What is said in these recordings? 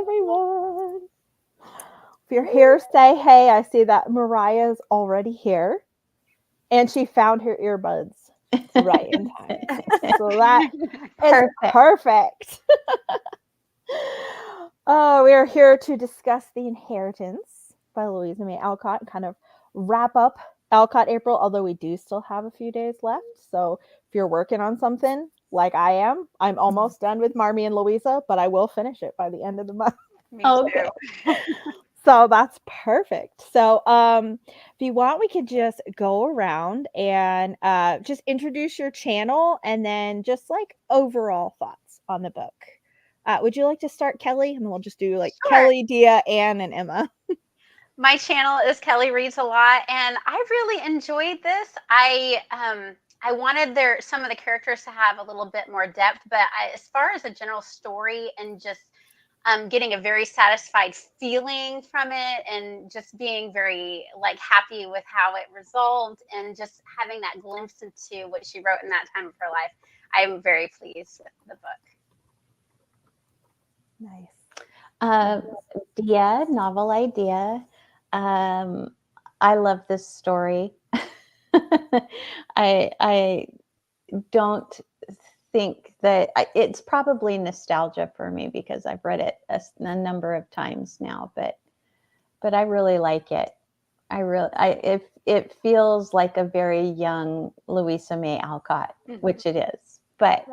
everyone. If you're here, say hey. I see that Mariah's already here. And she found her earbuds right in time. So that is perfect. We are here to discuss The Inheritance by Louisa May Alcott and kind of wrap up Alcott April, although we do still have a few days left. So if you're working on something like I am, I'm almost done with Marmee and Louisa, but I will finish it by the end of the month. Me too. So that's perfect. So if you want, we could just go around and just introduce your channel and then just like overall thoughts on the book. Would you like to start, Kelly? And we'll just do like Kelly, Dia, Anne, and Emma. My channel is Kelly Reads a Lot, and I really enjoyed this. I wanted some of the characters to have a little bit more depth, but as far as a general story and just getting a very satisfied feeling from it, and just being very like happy with how it resolved, and just having that glimpse into what she wrote in that time of her life, I'm very pleased with the book. Nice. Dia, novel idea. I love this story. I don't think that it's probably nostalgia for me because I've read it a number of times now, but I really like it. It feels like a very young Louisa May Alcott, which it is, but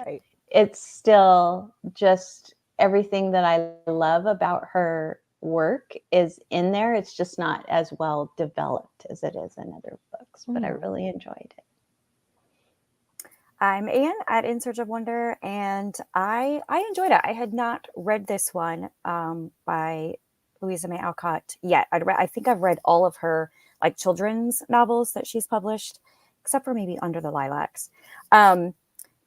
it's still just everything that I love about her work is in there. It's just not as well developed as it is in other books, but I really enjoyed it. I'm Anne at In Search of Wonder, and I enjoyed it. I had not read this one by Louisa May Alcott yet. I think I've read all of her like children's novels that she's published, except for maybe Under the Lilacs. And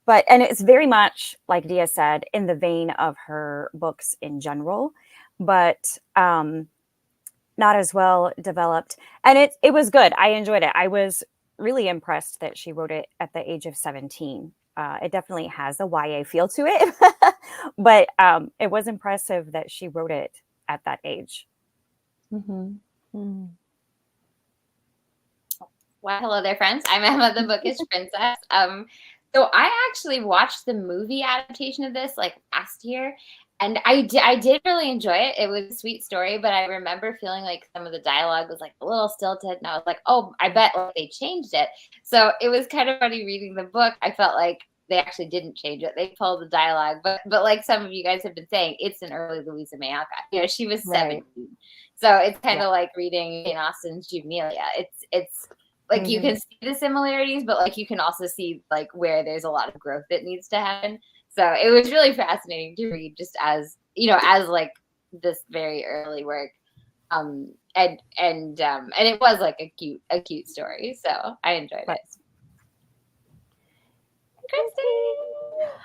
it's very much, like Dia said, in the vein of her books in general, but not as well developed. And it was good. I enjoyed it. I was really impressed that she wrote it at the age of 17. It definitely has a YA feel to it, but it was impressive that she wrote it at that age. Well, hello there, friends. I'm Emma, the Bookish Princess. So I actually watched the movie adaptation of this like last year, and I did really enjoy it. It was a sweet story, but I remember feeling like some of the dialogue was like a little stilted, and I was like, oh, I bet like, they changed it. So it was kind of funny reading the book. I felt like they actually didn't change it. They pulled the dialogue, but like some of you guys have been saying, it's an early Louisa May Alcott. You know, she was 17. So it's kind of like reading Jane Austen's Juvenalia. It's like you can see the similarities, but like you can also see like where there's a lot of growth that needs to happen. So it was really fascinating to read, just as you know, as like this very early work, and it was like a cute story. So I enjoyed it. Christy.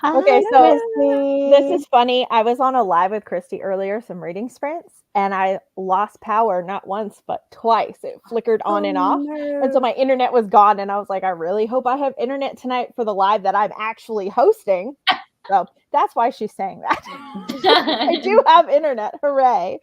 Okay, so this is funny. I was on a live with Christy earlier, some reading sprints, and I lost power not once but twice. It flickered on and off, and so my internet was gone. And I was like, I really hope I have internet tonight for the live that I'm actually hosting. So that's why she's saying that. I do have internet. Hooray.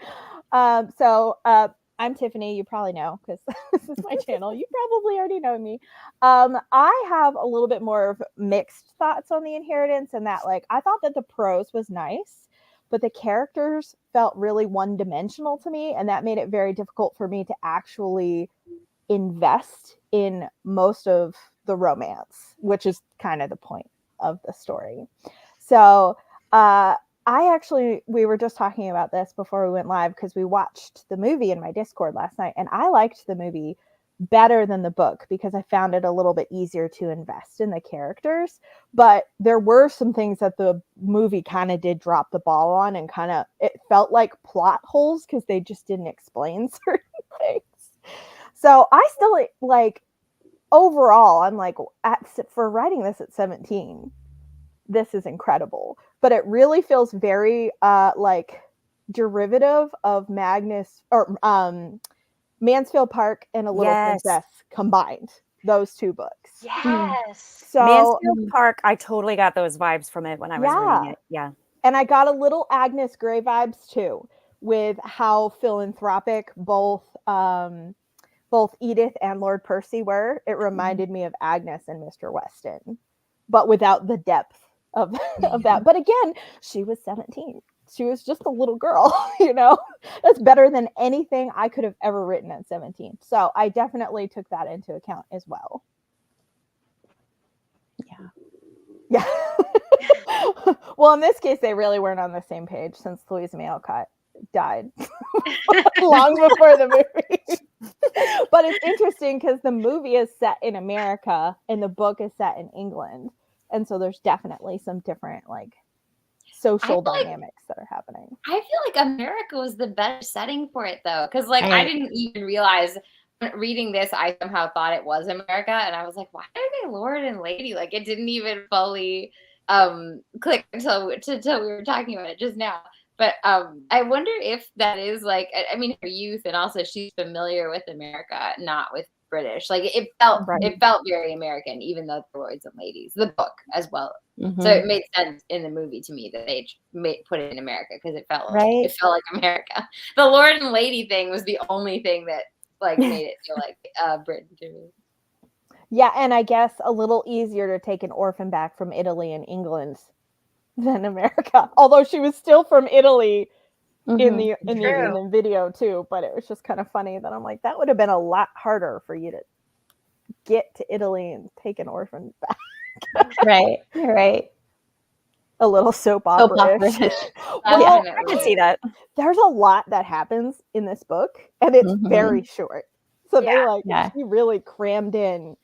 I'm Tiffany. You probably know because this is my channel. You probably already know me. I have a little bit more of mixed thoughts on The Inheritance, and that like I thought that the prose was nice, but the characters felt really one-dimensional to me, and that made it very difficult for me to actually invest in most of the romance, which is kind of the point of the story. So we were just talking about this before we went live because we watched the movie in my Discord last night, and I liked the movie better than the book because I found it a little bit easier to invest in the characters. But there were some things that the movie kind of did drop the ball on, and kind of it felt like plot holes because they just didn't explain certain things. So I still like overall, I'm like for writing this at 17. This is incredible, but it really feels very like derivative of Magnus or Mansfield Park and A Little Princess combined. Those two books. Yes. So Mansfield Park, I totally got those vibes from it when I was reading it. Yeah. And I got a little Agnes Grey vibes too. with how philanthropic both Edith and Lord Percy were. It reminded me of Agnes and Mr. Weston, but without the depth of that. But again, she was 17. She was just a little girl, That's better than anything I could have ever written at 17. So I definitely took that into account as well. Yeah. Well, in this case, they really weren't on the same page since Louisa May Alcott died long before the movie. But it's interesting because the movie is set in America and the book is set in England. And so there's definitely some different social dynamics that are happening. I feel like America was the better setting for it though. Cause I didn't even realize reading this, I somehow thought it was America. And I was like, why are they Lord and Lady? It didn't even fully click until we were talking about it just now. But I wonder if that is her youth, and also she's familiar with America, not with British. It felt very American, even though they're lords and ladies. The book as well, so it made sense in the movie to me that they put it in America because it felt like America. The lord and lady thing was the only thing that made it feel like Britain to me. Yeah, and I guess a little easier to take an orphan back from Italy and England than America. Although she was still from Italy in the video too, but it was just kind of funny that I'm like, that would have been a lot harder for you to get to Italy and take an orphan back. Right. A little soap opera. Well, I can see that. There's a lot that happens in this book, and it's very short. So she really crammed in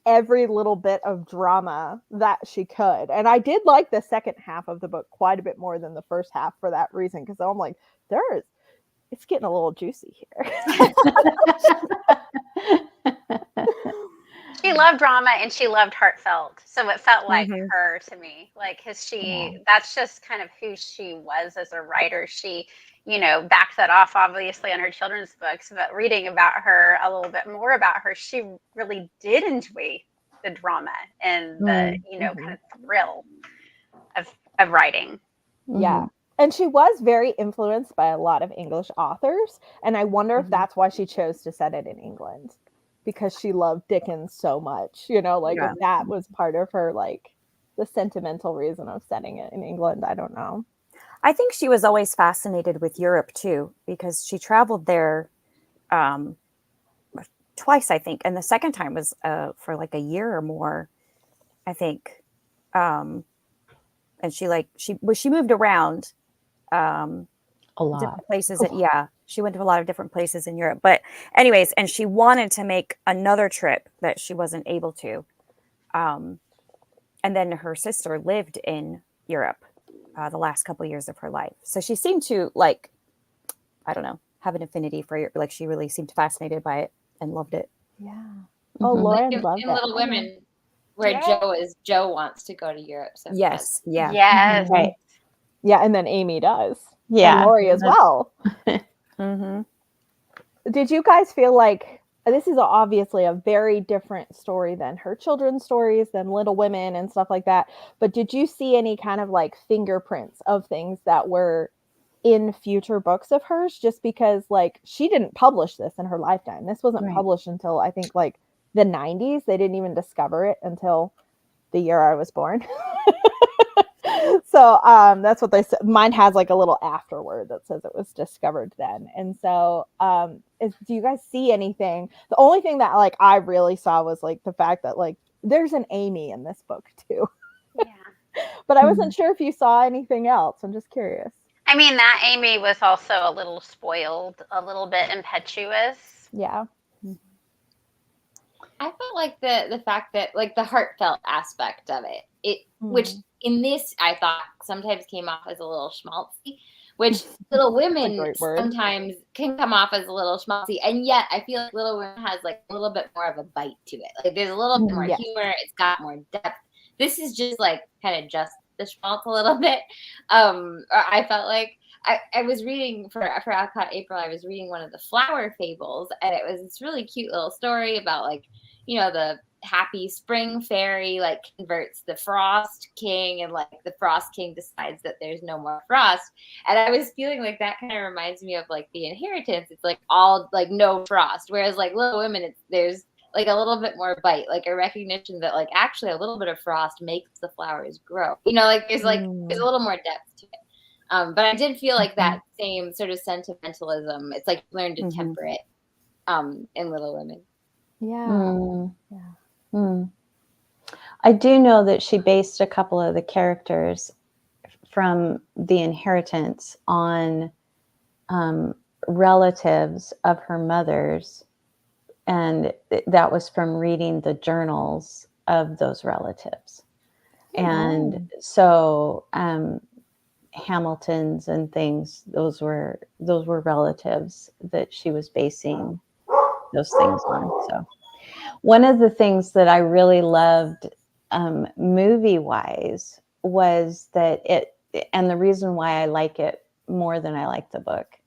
every little bit of drama that she could. And I did like the second half of the book quite a bit more than the first half for that reason, because I'm like, it's getting a little juicy here. She loved drama and she loved heartfelt. So it felt like her to me, that's just kind of who she was as a writer. She, backed that off obviously on her children's books, but reading about her a little bit more about her, she really did enjoy the drama and the, kind of thrill of writing. Yeah. And she was very influenced by a lot of English authors. And I wonder if that's why she chose to set it in England, because she loved Dickens so much, if that was part of her, the sentimental reason of setting it in England. I don't know. I think she was always fascinated with Europe too, because she traveled there twice, I think. And the second time was for a year or more, I think. And she moved around a lot. different places. She went to a lot of different places in Europe. But anyways, and she wanted to make another trip that she wasn't able to. And then her sister lived in Europe the last couple of years of her life. So she seemed to I don't know, have an affinity for it. She really seemed fascinated by it and loved it. Yeah. Oh, Lauren loved in it. Little Women, where Joe wants to go to Europe. So yes. Yeah. Yes. Right. Yeah. And then Amy does. Yeah. And Laurie as well. Did you guys feel like this is obviously a very different story than her children's stories, than Little Women and stuff like that? But did you see any kind of fingerprints of things that were in future books of hers? Just because she didn't publish this in her lifetime. This wasn't published until I think the 90s. They didn't even discover it until the year I was born. So that's what they said. Mine has a little afterword that says it was discovered then. And so do you guys see anything? The only thing that I really saw was the fact that there's an Amy in this book too. Yeah. But I wasn't sure if you saw anything else. I'm just curious. I mean, that Amy was also a little spoiled, a little bit impetuous. Yeah. I felt like the fact that the heartfelt aspect of it, which in this I thought sometimes came off as a little schmaltzy, which Little Women sometimes can come off as a little schmaltzy, and yet I feel like Little Women has a little bit more of a bite to it. There's a little bit more humor. It's got more depth. This is just kind of just the schmaltz a little bit. I felt like I was reading for Alcott April. I was reading one of the flower fables, and it was this really cute little story about the happy spring fairy like converts the Frost King, and like the Frost King decides that there's no more frost. And I was feeling like that kind of reminds me of like the Inheritance. It's like all like no frost, whereas like Little Women, there's like a little bit more bite, like a recognition that like actually a little bit of frost makes the flowers grow. You know, like there's a little more depth to it. But I did feel like that same sort of sentimentalism. It's like learn to temper it in Little Women. I do know that she based a couple of the characters from The Inheritance on relatives of her mother's, and that was from reading the journals of those relatives. And so Hamiltons and things, those were relatives that she was basing those things on. So one of the things that I really loved movie wise was that and the reason why I like it more than I like the book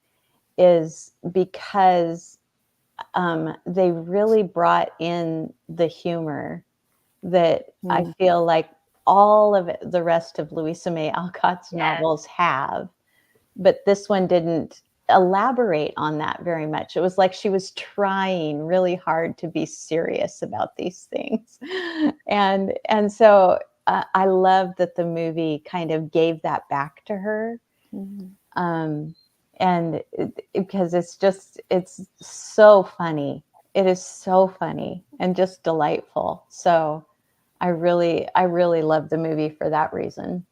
is because they really brought in the humor that I feel like all of the rest of Louisa May Alcott's novels have, but this one didn't elaborate on that very much. It was like she was trying really hard to be serious about these things. And so I love that the movie kind of gave that back to her. And because it's so funny. It is so funny and just delightful. So I really love the movie for that reason,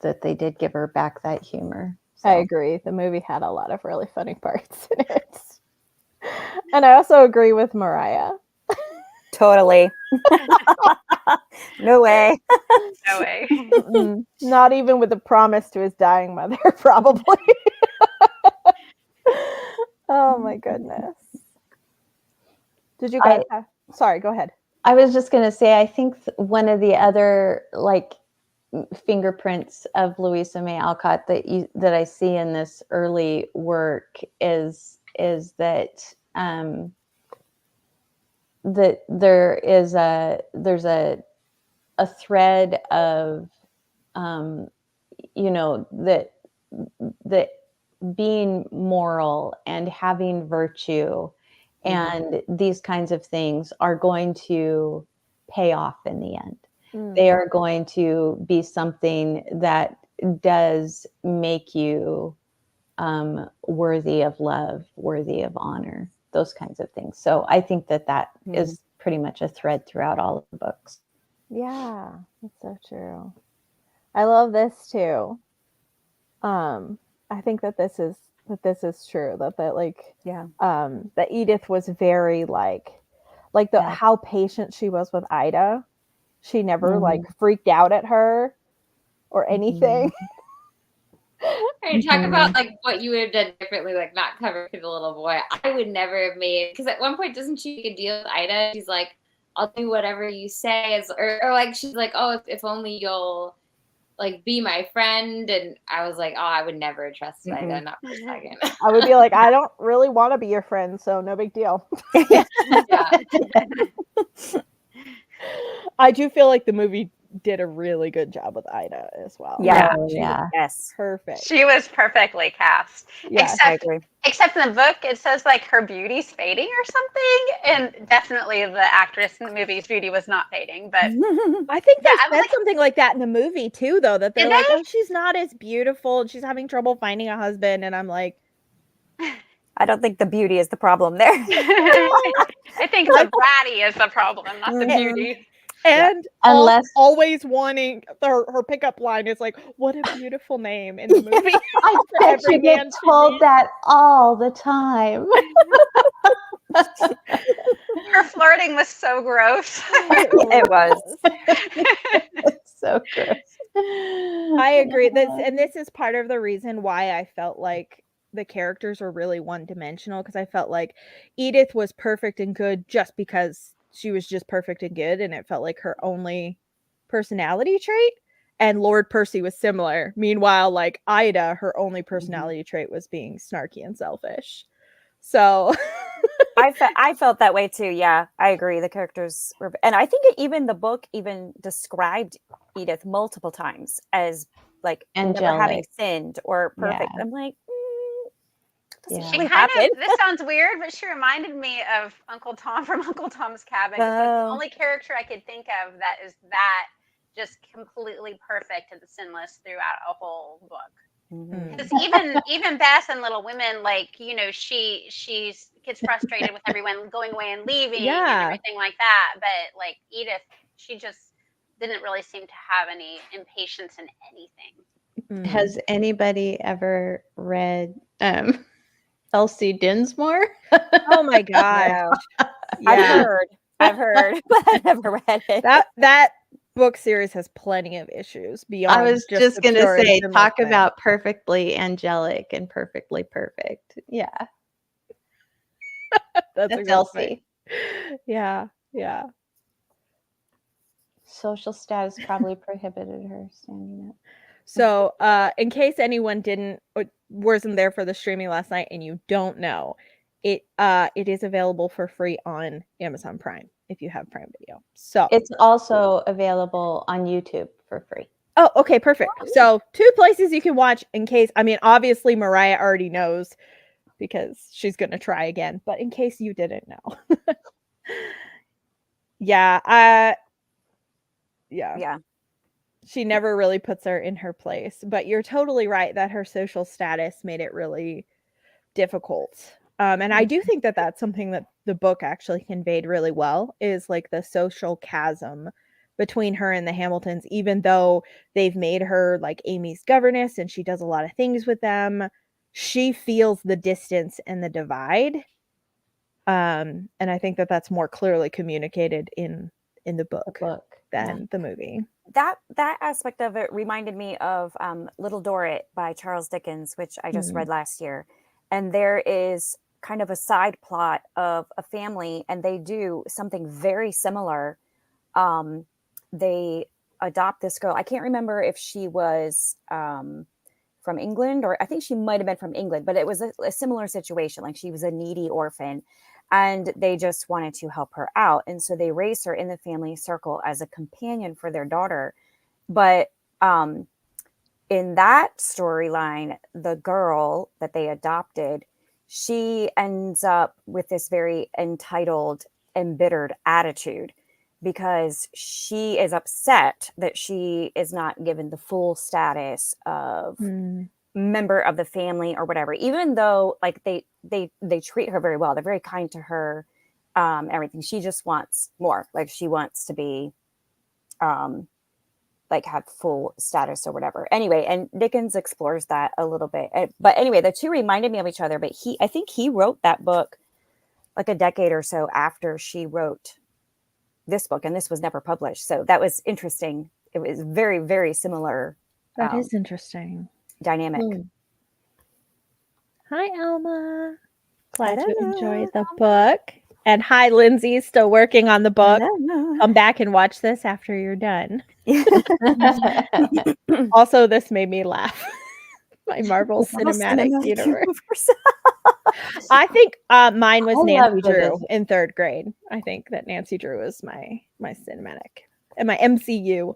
that they did give her back that humor. So. I agree. The movie had a lot of really funny parts in it. And I also agree with Mariah. Totally. No way. No way. Not even with the promise to his dying mother, probably. Oh my goodness. Did you guys sorry, go ahead. I was just going to say, I think one of the other like fingerprints of Louisa May Alcott that I see in this early work is that that there's a thread of that being moral and having virtue and these kinds of things are going to pay off in the end. They are going to be something that does make you worthy of love, worthy of honor, those kinds of things. So I think that is pretty much a thread throughout all of the books. Yeah, that's so true. I love this too. I think that this is true. That Edith was very how patient she was with Ida. She never freaked out at her or anything. You talk about like what you would have done differently, like not cover for the little boy. I would never have made, because at one point doesn't she make a deal with Ida? She's like, I'll do whatever you say, or like she's like, oh, if only you'll like be my friend. And I was like, oh, I would never trust Ida, not for a second. I would be like, I don't really want to be your friend, so no big deal. I do feel like the movie did a really good job with Ida as well. Yes. Perfect. She was perfectly cast. Yes, I agree. Except in the book, it says like her beauty's fading or something, and definitely the actress in the movie's beauty was not fading. But I think they said something like that in the movie too, though. That they're like, oh, she's not as beautiful, and she's having trouble finding a husband. And I'm like, I don't think the beauty is the problem there. I think the bratty is the problem, not the beauty. And always wanting her pickup line is like, "What a beautiful name" in the movie. I bet you get told that all the time. Her flirting was so gross. It was. It's so gross. I agree. This is part of the reason why I felt like the characters were really one-dimensional, because I felt like Edith was perfect and good just because she was just perfect and good, and it felt like her only personality trait. And Lord Percy was similar. Meanwhile, like Ida, her only personality trait was being snarky and selfish. So I felt that way too. Yeah, I agree. The characters were, and I think even the book even described Edith multiple times as like never having Angelic. sinned or perfect. Yeah. I'm like, doesn't Yeah. She really kind happen. of, this sounds weird, but she reminded me of Uncle Tom from Uncle Tom's Cabin. 'Cause that's the Oh. only character I could think of that is that just completely perfect and sinless throughout a whole book. Mhm. Because even Bess and Little Women, like, you know, she's gets frustrated with everyone going away and leaving and Yeah. everything like that. But like Edith, she just didn't really seem to have any impatience in anything. Has anybody ever read Elsie Dinsmore? Oh my god. No. Yeah. I've heard, but I've never read it. That book series has plenty of issues beyond I was just just the going to pure say, sinless talk thing. about perfectly angelic and perfectly perfect. Yeah. That's a That's good Elsie. point. Yeah. Yeah. Social status probably prohibited her standing up. So, in case anyone didn't or wasn't there for the streaming last night and you don't know, it is available for free on Amazon Prime if you have Prime Video. So, It's also available on YouTube for free. oh, okay, perfect. So, two places you can watch in case, I mean, obviously Mariah already knows because she's going to try again, but in case you didn't know. Yeah, Yeah. she never really puts her in her place, but you're totally right that her social status made it really difficult. And I do think that that's something that the book actually conveyed really well is like the social chasm between her and the Hamiltons, even though they've made her like Amy's governess and she does a lot of things with them, she feels the distance and the divide. And I think that that's more clearly communicated in the book, than the movie. That aspect of it reminded me of Little Dorrit by Charles Dickens, which I just read last year. And there is kind of a side plot of a family, and they do something very similar. They adopt this girl. I can't remember if she was from England, or I think she might have been from England, but it was a similar situation. Like she was a needy orphan, and they just wanted to help her out. And so they raised her in the family circle as a companion for their daughter. But in that storyline, the girl that they adopted, she ends up with this very entitled, embittered attitude because she is upset that she is not given the full status of member of the family or whatever, even though like they treat her very well. They're very kind to her, everything. She just wants more. Like she wants to be like have full status or whatever. Anyway, and Dickens explores that a little bit. But anyway, the two reminded me of each other. But I think he wrote that book like a decade or so after she wrote this book, and this was never published. So that was interesting. It was very, very similar. That is interesting. Dynamic. Hi, Elma. Glad you enjoyed the book. And hi, Lindsay, still working on the book. Come back and watch this after you're done. Also, this made me laugh. My Marvel Cinematic Universe. I think mine was Nancy Drew in third grade. I think that Nancy Drew is my cinematic and my MCU.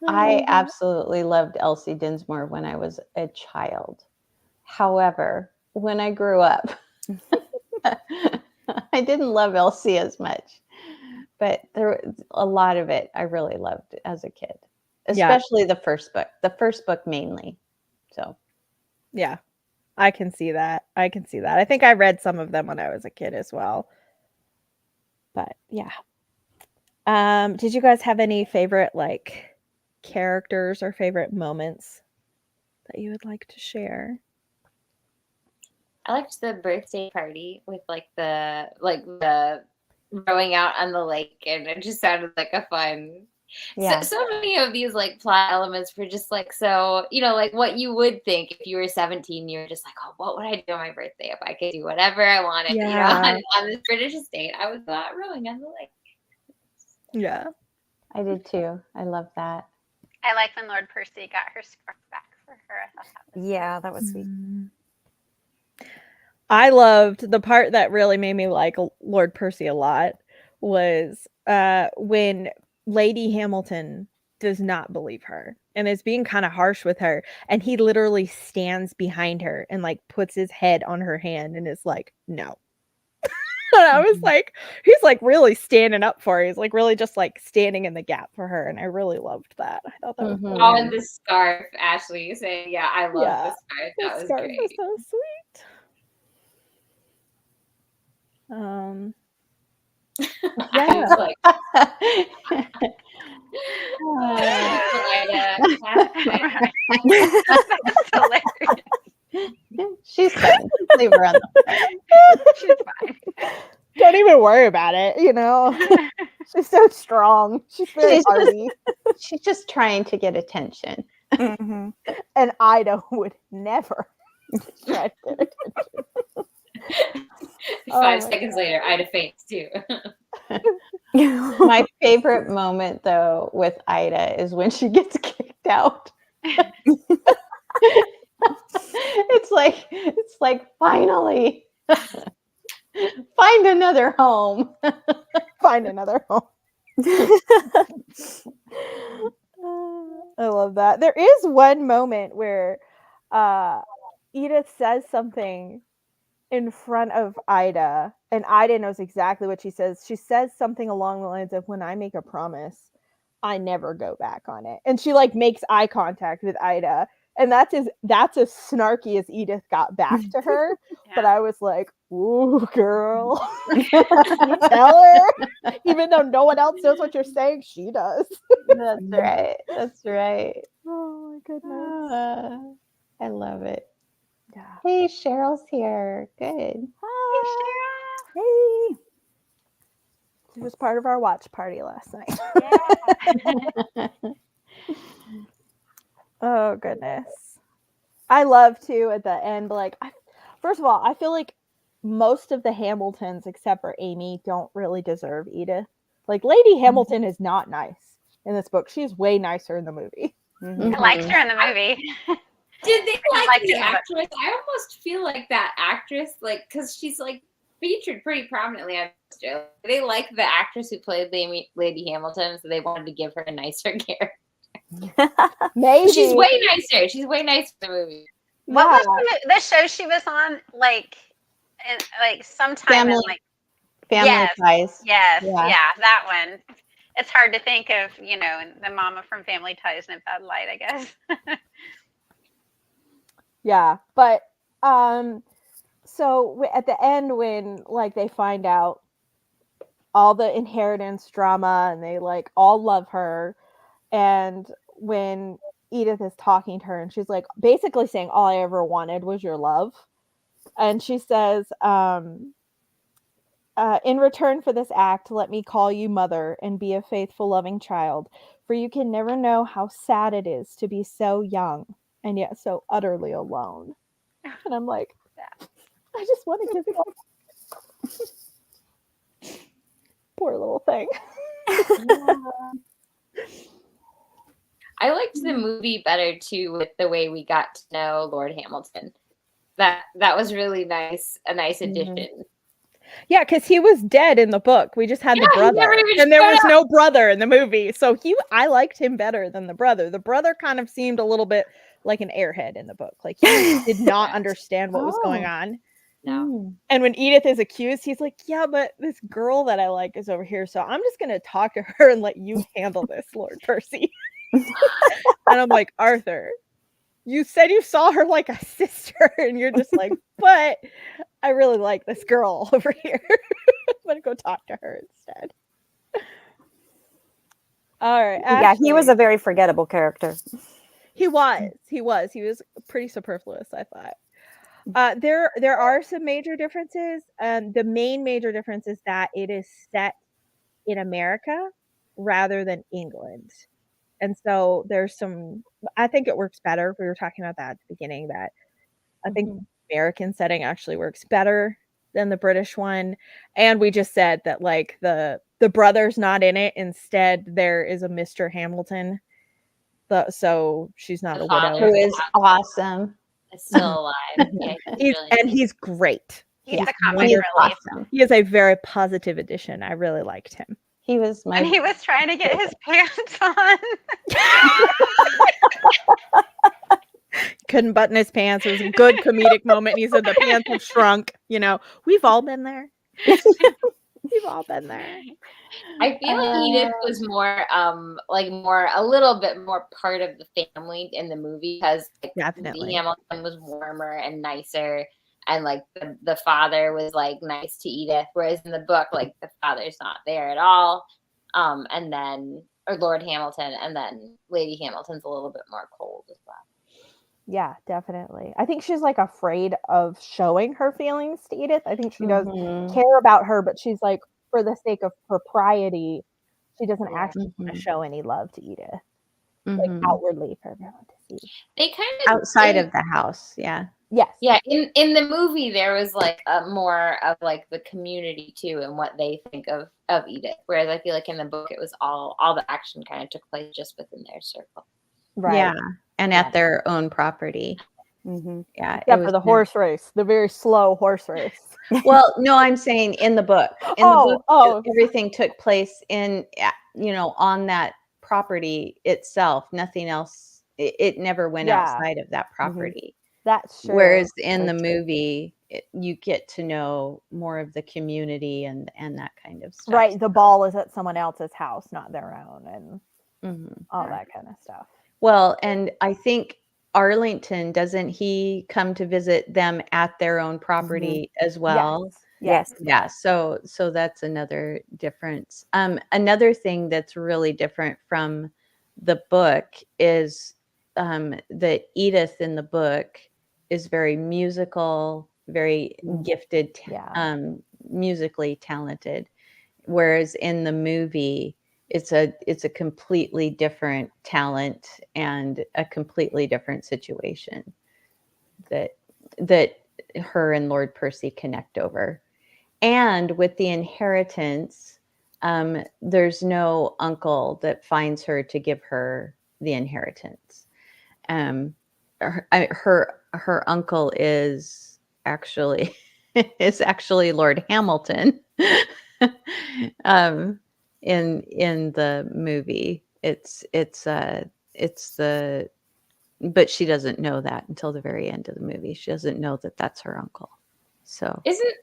I absolutely loved Elsie Dinsmore when I was a child. However, when I grew up, I didn't love Elsie as much, but there was a lot of it I really loved as a kid, especially the first book mainly. So, yeah, I can see that. I think I read some of them when I was a kid as well. But yeah. Did you guys have any favorite like characters or favorite moments that you would like to share? I liked the birthday party with like the rowing out on the lake, and it just sounded like a fun. yeah. So many of these like plot elements were just like so, like what you would think if you were 17, you're just like, oh, what would I do on my birthday if I could do whatever I wanted, on this British estate? I was rowing on the lake. Yeah. I did too. I love that. I like when Lord Percy got her scarf back for her. I thought that was that was sweet. I loved the part that really made me like Lord Percy a lot was when Lady Hamilton does not believe her and is being kind of harsh with her, and he literally stands behind her and like puts his head on her hand and is like, no. And I was like, he's like really standing up for her. He's like really just like standing in the gap for her, and I really loved that. I thought that was really Oh, nice. and the scarf, Ashley saying, yeah, I love Yeah, the scarf. That was scarf great. was so sweet. I Yeah. was like, That's hilarious. She's fine. Leave her on the phone. She's fine. Don't even worry about it, you know. She's so strong. She's very She's just- hardy. She's just trying to get attention. Mm-hmm. And Ida would never try to get attention. 5 my seconds later, Ida faints too. My favorite moment, though, with Ida is when she gets kicked out. It's like finally find another home. Find another home. I love that. There is one moment where Edith says something in front of Ida, and Ida knows exactly what she says. She says something along the lines of, when I make a promise, I never go back on it. And she like makes eye contact with Ida. And that's as snarky as Edith got back to her. Yeah. But I was like, ooh, girl. You tell her. Even though no one else knows what you're saying, she does. That's right. That's right. Oh my goodness. I love it. Yeah. Hey, Cheryl's here. Good. Hi. Hey. She was part of our watch party last night. Yeah. Oh goodness. I love too at the end, like first of all, I feel like most of the Hamiltons except for Amy don't really deserve Edith. Like Lady Hamilton is not nice in this book. She's way nicer in the movie. I liked her in the movie. Did they I like liked the it, but- actress? I almost feel like that actress, like, because she's like featured pretty prominently on Australia. They like the actress who played Lady Hamilton, so they wanted to give her a nicer character. Maybe She's way nicer. She's way nicer in the movie. What was the show she was on? Like sometime in like Family Yes. Ties. yes, Yeah. yeah, that one. It's hard to think of, the mama from Family Ties in a bad light, I guess. Yeah, but so at the end when like they find out all the inheritance drama and they like all love her, and when Edith is talking to her and she's like basically saying all I ever wanted was your love, and she says in return for this act, let me call you mother and be a faithful loving child, for you can never know how sad it is to be so young and yet so utterly alone. And I'm like, I just want to give it poor little thing. I liked the movie better too, with the way we got to know Lord Hamilton. That was really nice, a nice addition. Yeah, because he was dead in the book. We just had the Yeah, he never brother, even and there showed was up. no brother in the movie. So I liked him better than the brother. The brother kind of seemed a little bit like an airhead in the book. Like he did not understand what was going on. No. And when Edith is accused, he's like, yeah, but this girl that I like is over here. So I'm just going to talk to her and let you handle this, Lord Percy. And I'm like, Arthur, you said you saw her like a sister. And you're just like, but I really like this girl over here. I'm going to go talk to her instead. All right. Yeah, he was Ashley. a very forgettable character. He was pretty superfluous, I thought. There are some major differences. The main major difference is that it is set in America rather than England. And so I think it works better. We were talking about that at the beginning, that I think the American setting actually works better than the British one. And we just said that like the brother's not in it. Instead, there is a Mr. Hamilton. So she's not a widow. Who is awesome. is still alive. Yeah, He's really and he's great. He's He's the comic He is relief. awesome. He is a very positive addition. I really liked him. He was my And he was trying to get his pants on. Couldn't button his pants. It was a good comedic moment. He said the pants have shrunk. You know, we've all been there. We've all been there. I feel like Edith was more a little bit more part of the family in the movie, because like Definitely. Hamilton was warmer and nicer, and like the father was like nice to Edith, whereas in the book, like the father's not there at all. And then or Lord Hamilton, and then Lady Hamilton's a little bit more cold as well. Yeah, definitely. I think she's like afraid of showing her feelings to Edith. I think she does care about her, but she's like, for the sake of propriety, she doesn't actually want to show any love to Edith, like outwardly for everyone to see. They kind of outside of the house. Yeah. Yes. Yeah, in the movie there was like a more of like the community too, and what they think of Edith. Whereas I feel like in the book it was all the action kind of took place just within their circle. Right. Yeah. And at their own property. Yeah. Except for the horse race, the very slow horse race. Well, no, I'm saying in the book. In the book, everything took place in, on that property itself. Nothing else. It never went outside of that property. That's true. Whereas in the movie, you get to know more of the community and that kind of stuff. Right. The ball is at someone else's house, not their own, and all that kind of stuff. Well, and I think Arlington, doesn't he come to visit them at their own property as well? Yes. Yeah. So that's another difference. Another thing that's really different from the book is that Edith in the book is very musical, very gifted, musically talented, whereas in the movie, it's a completely different talent and a completely different situation that her and Lord Percy connect over. And with the inheritance, there's no uncle that finds her to give her the inheritance. Her uncle is actually Lord Hamilton. In the movie, but she doesn't know that until the very end of the movie. She doesn't know that that's her uncle. So isn't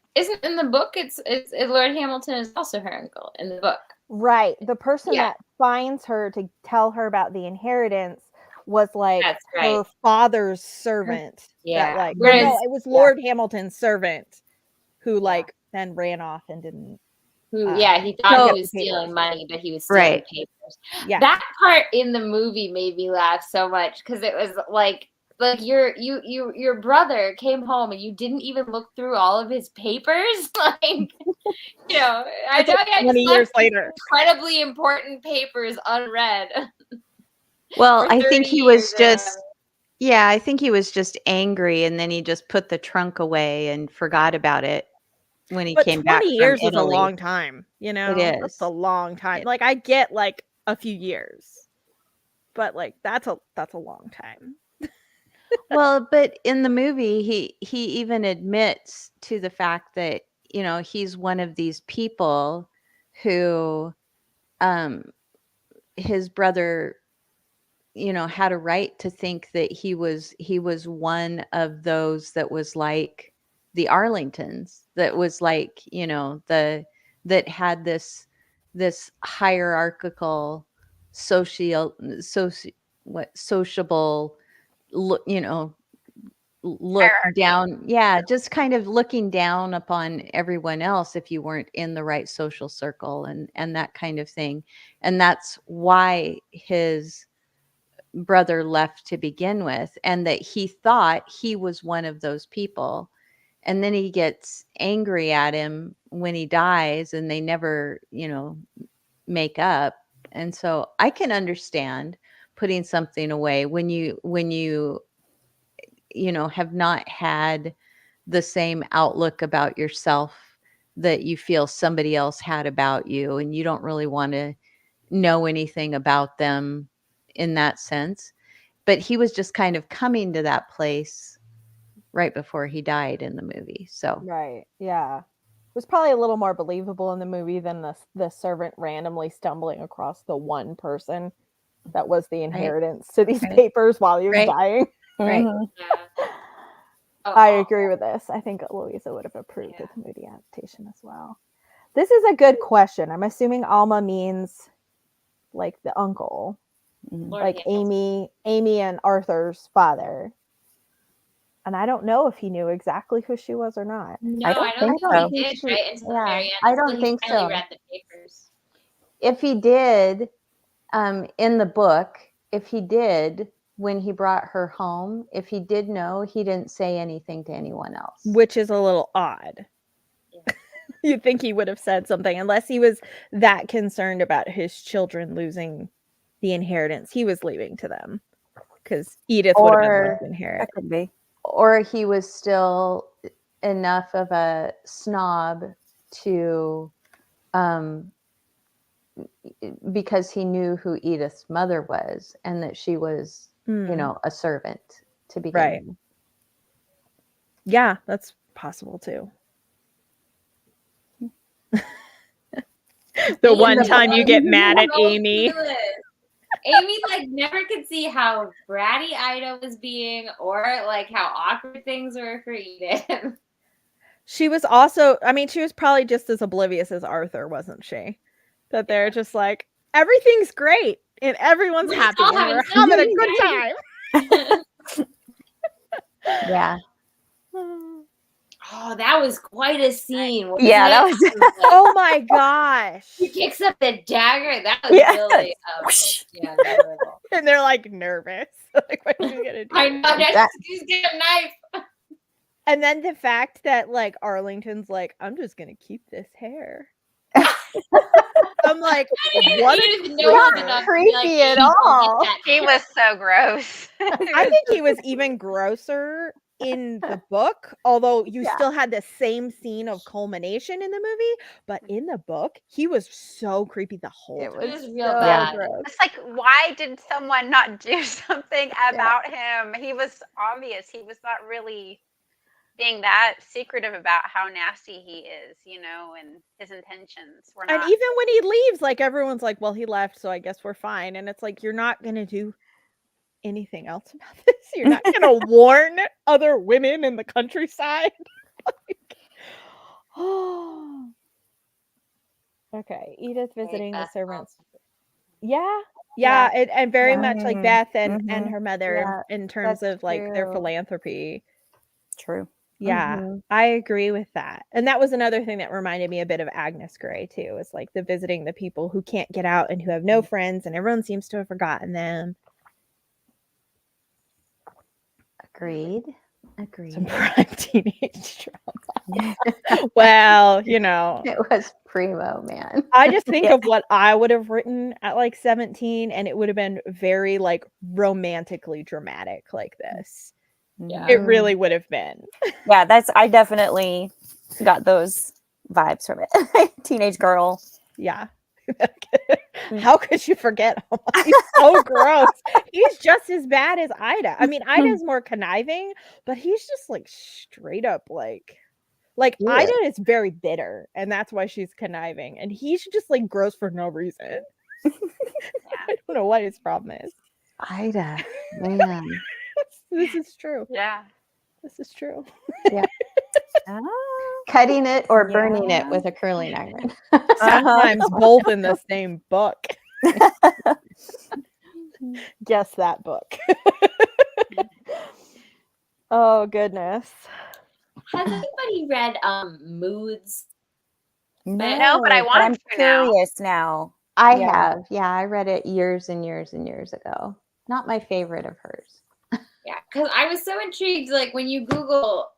in the book? It's Lord Hamilton is also her uncle in the book. Right. The person that finds her to tell her about the inheritance was like her father's servant. Yeah. It was Lord Hamilton's servant who then ran off and didn't. He thought he was stealing money, but he was stealing papers. Yeah. That part in the movie made me laugh so much, because it was like your brother came home and you didn't even look through all of his papers. I know 20 years later, incredibly important papers unread. Well, I think he was I think he was just angry, and then he just put the trunk away and forgot about it when he came back. 20 years is a long time, It is. That's a long time. Like, I get like a few years, but like that's a long time. Well, but in the movie, he even admits to the fact that he's one of these people who his brother had a right to think that he was one of those that was like the Arlingtons, that was like that had this hierarchical sociable look down, just kind of looking down upon everyone else if you weren't in the right social circle and that kind of thing. And that's why his brother left to begin with, and that he thought he was one of those people. And then he gets angry at him when he dies, and they never make up. And so I can understand putting something away when you have not had the same outlook about yourself that you feel somebody else had about you, and you don't really want to know anything about them in that sense. But he was just kind of coming to that place right before he died in the movie. So Right. Yeah. It was probably a little more believable in the movie than the servant randomly stumbling across the one person that was the inheritance to these Right. papers while he was Right. dying. Right. Mhm. Yeah. Oh, I agree with this. I think Louisa would have approved Yeah. of the movie adaptation as well. This is a good question. I'm assuming Alma means like the uncle, Mhm. Lord, like yes. Amy and Arthur's father. And I don't know if he knew exactly who she was or not. No, I don't I don't think think so. he did, he- right? Until the yeah, very end. I don't until he think finally so. read the papers. If he did, in the book, if he did, when he brought her home, if he did know, he didn't say anything to anyone else. Which is a little odd. Yeah. You'd think he would have said something unless he was that concerned about his children losing the inheritance he was leaving to them. Because Edith would have been Or- left to inherit. That could be. Or he was still enough of a snob to, because he knew who Edith's mother was and that she was, Hmm. you know, a servant to begin Right. with. Yeah, that's possible too. The Amy one is time you get mad at so Amy. clueless. Amy like never could see how bratty Ida was being, or like how awkward things were for Edith. She was also, I mean, she was probably just as oblivious as Arthur, wasn't she? That they're just like, everything's great and everyone's We're just happy all and we're having having a good time. Yeah. Oh, that was quite a scene. wasn't Yeah, that it? was- Like, Oh my gosh. he picks up the dagger. That was Yeah. really yeah, memorable. And they're like nervous. Like, what's she gonna do? I know That- she's got a knife. And then the fact that like Arlington's like, I'm just gonna keep this hair. I'm like, what He a didn't know Not enough to be creepy like, at "Amy, go get all." that He hair." was so gross. I think he was even grosser in the book, although you Yeah. still had the same scene of culmination in the movie. But in the book, he was so creepy the whole It time. It was was real so bad. gross. It's like, why did someone not do something about him? He was obvious. He was not really being that secretive about how nasty he is, you know, and his intentions were And not. even when he leaves, like everyone's like, well, he left, so I guess we're fine. And it's like, you're not gonna do anything else about this. You're not gonna warn other women in the countryside. Like, oh. Okay, Edith visiting the Beth servants. also. Yeah. Yeah. Yeah, and very Yeah. much like Mhm. Beth and Mhm. her mother Yeah, in terms that's of like their true. philanthropy. True. Yeah, Mhm. I agree with that. And that was another thing that reminded me a bit of Agnes Grey too. Is like the visiting the people who can't get out and who have no friends and everyone seems to have forgotten them. Agreed. Some Agreed. prime teenage drama. Well, you know, It was primo, man. I just think Yeah. of what I would have written at like 17 and it would have been very like romantically dramatic like this. Yeah. It really would have been. Yeah, I definitely got those vibes from it. Teenage girl. Yeah. How could you forget? He's so gross. He's just as bad as Ida. I mean, Ida's more conniving, but he's just like straight up like Yeah. Ida is very bitter, and that's why she's conniving. And he's just like gross for no reason. I don't know what his problem is. Ida, man. This is true. Yeah. This is true. Oh. Cutting it or burning it Yeah. with a curling iron. Sometimes both in the same book. Guess that book. Oh goodness. Has anybody read Moods? No, but I want I'm to now. curious now. I Yeah. have. Yeah, I read it years and years and years ago. Not my favorite of hers. Yeah, because I was so intrigued. Like when you Google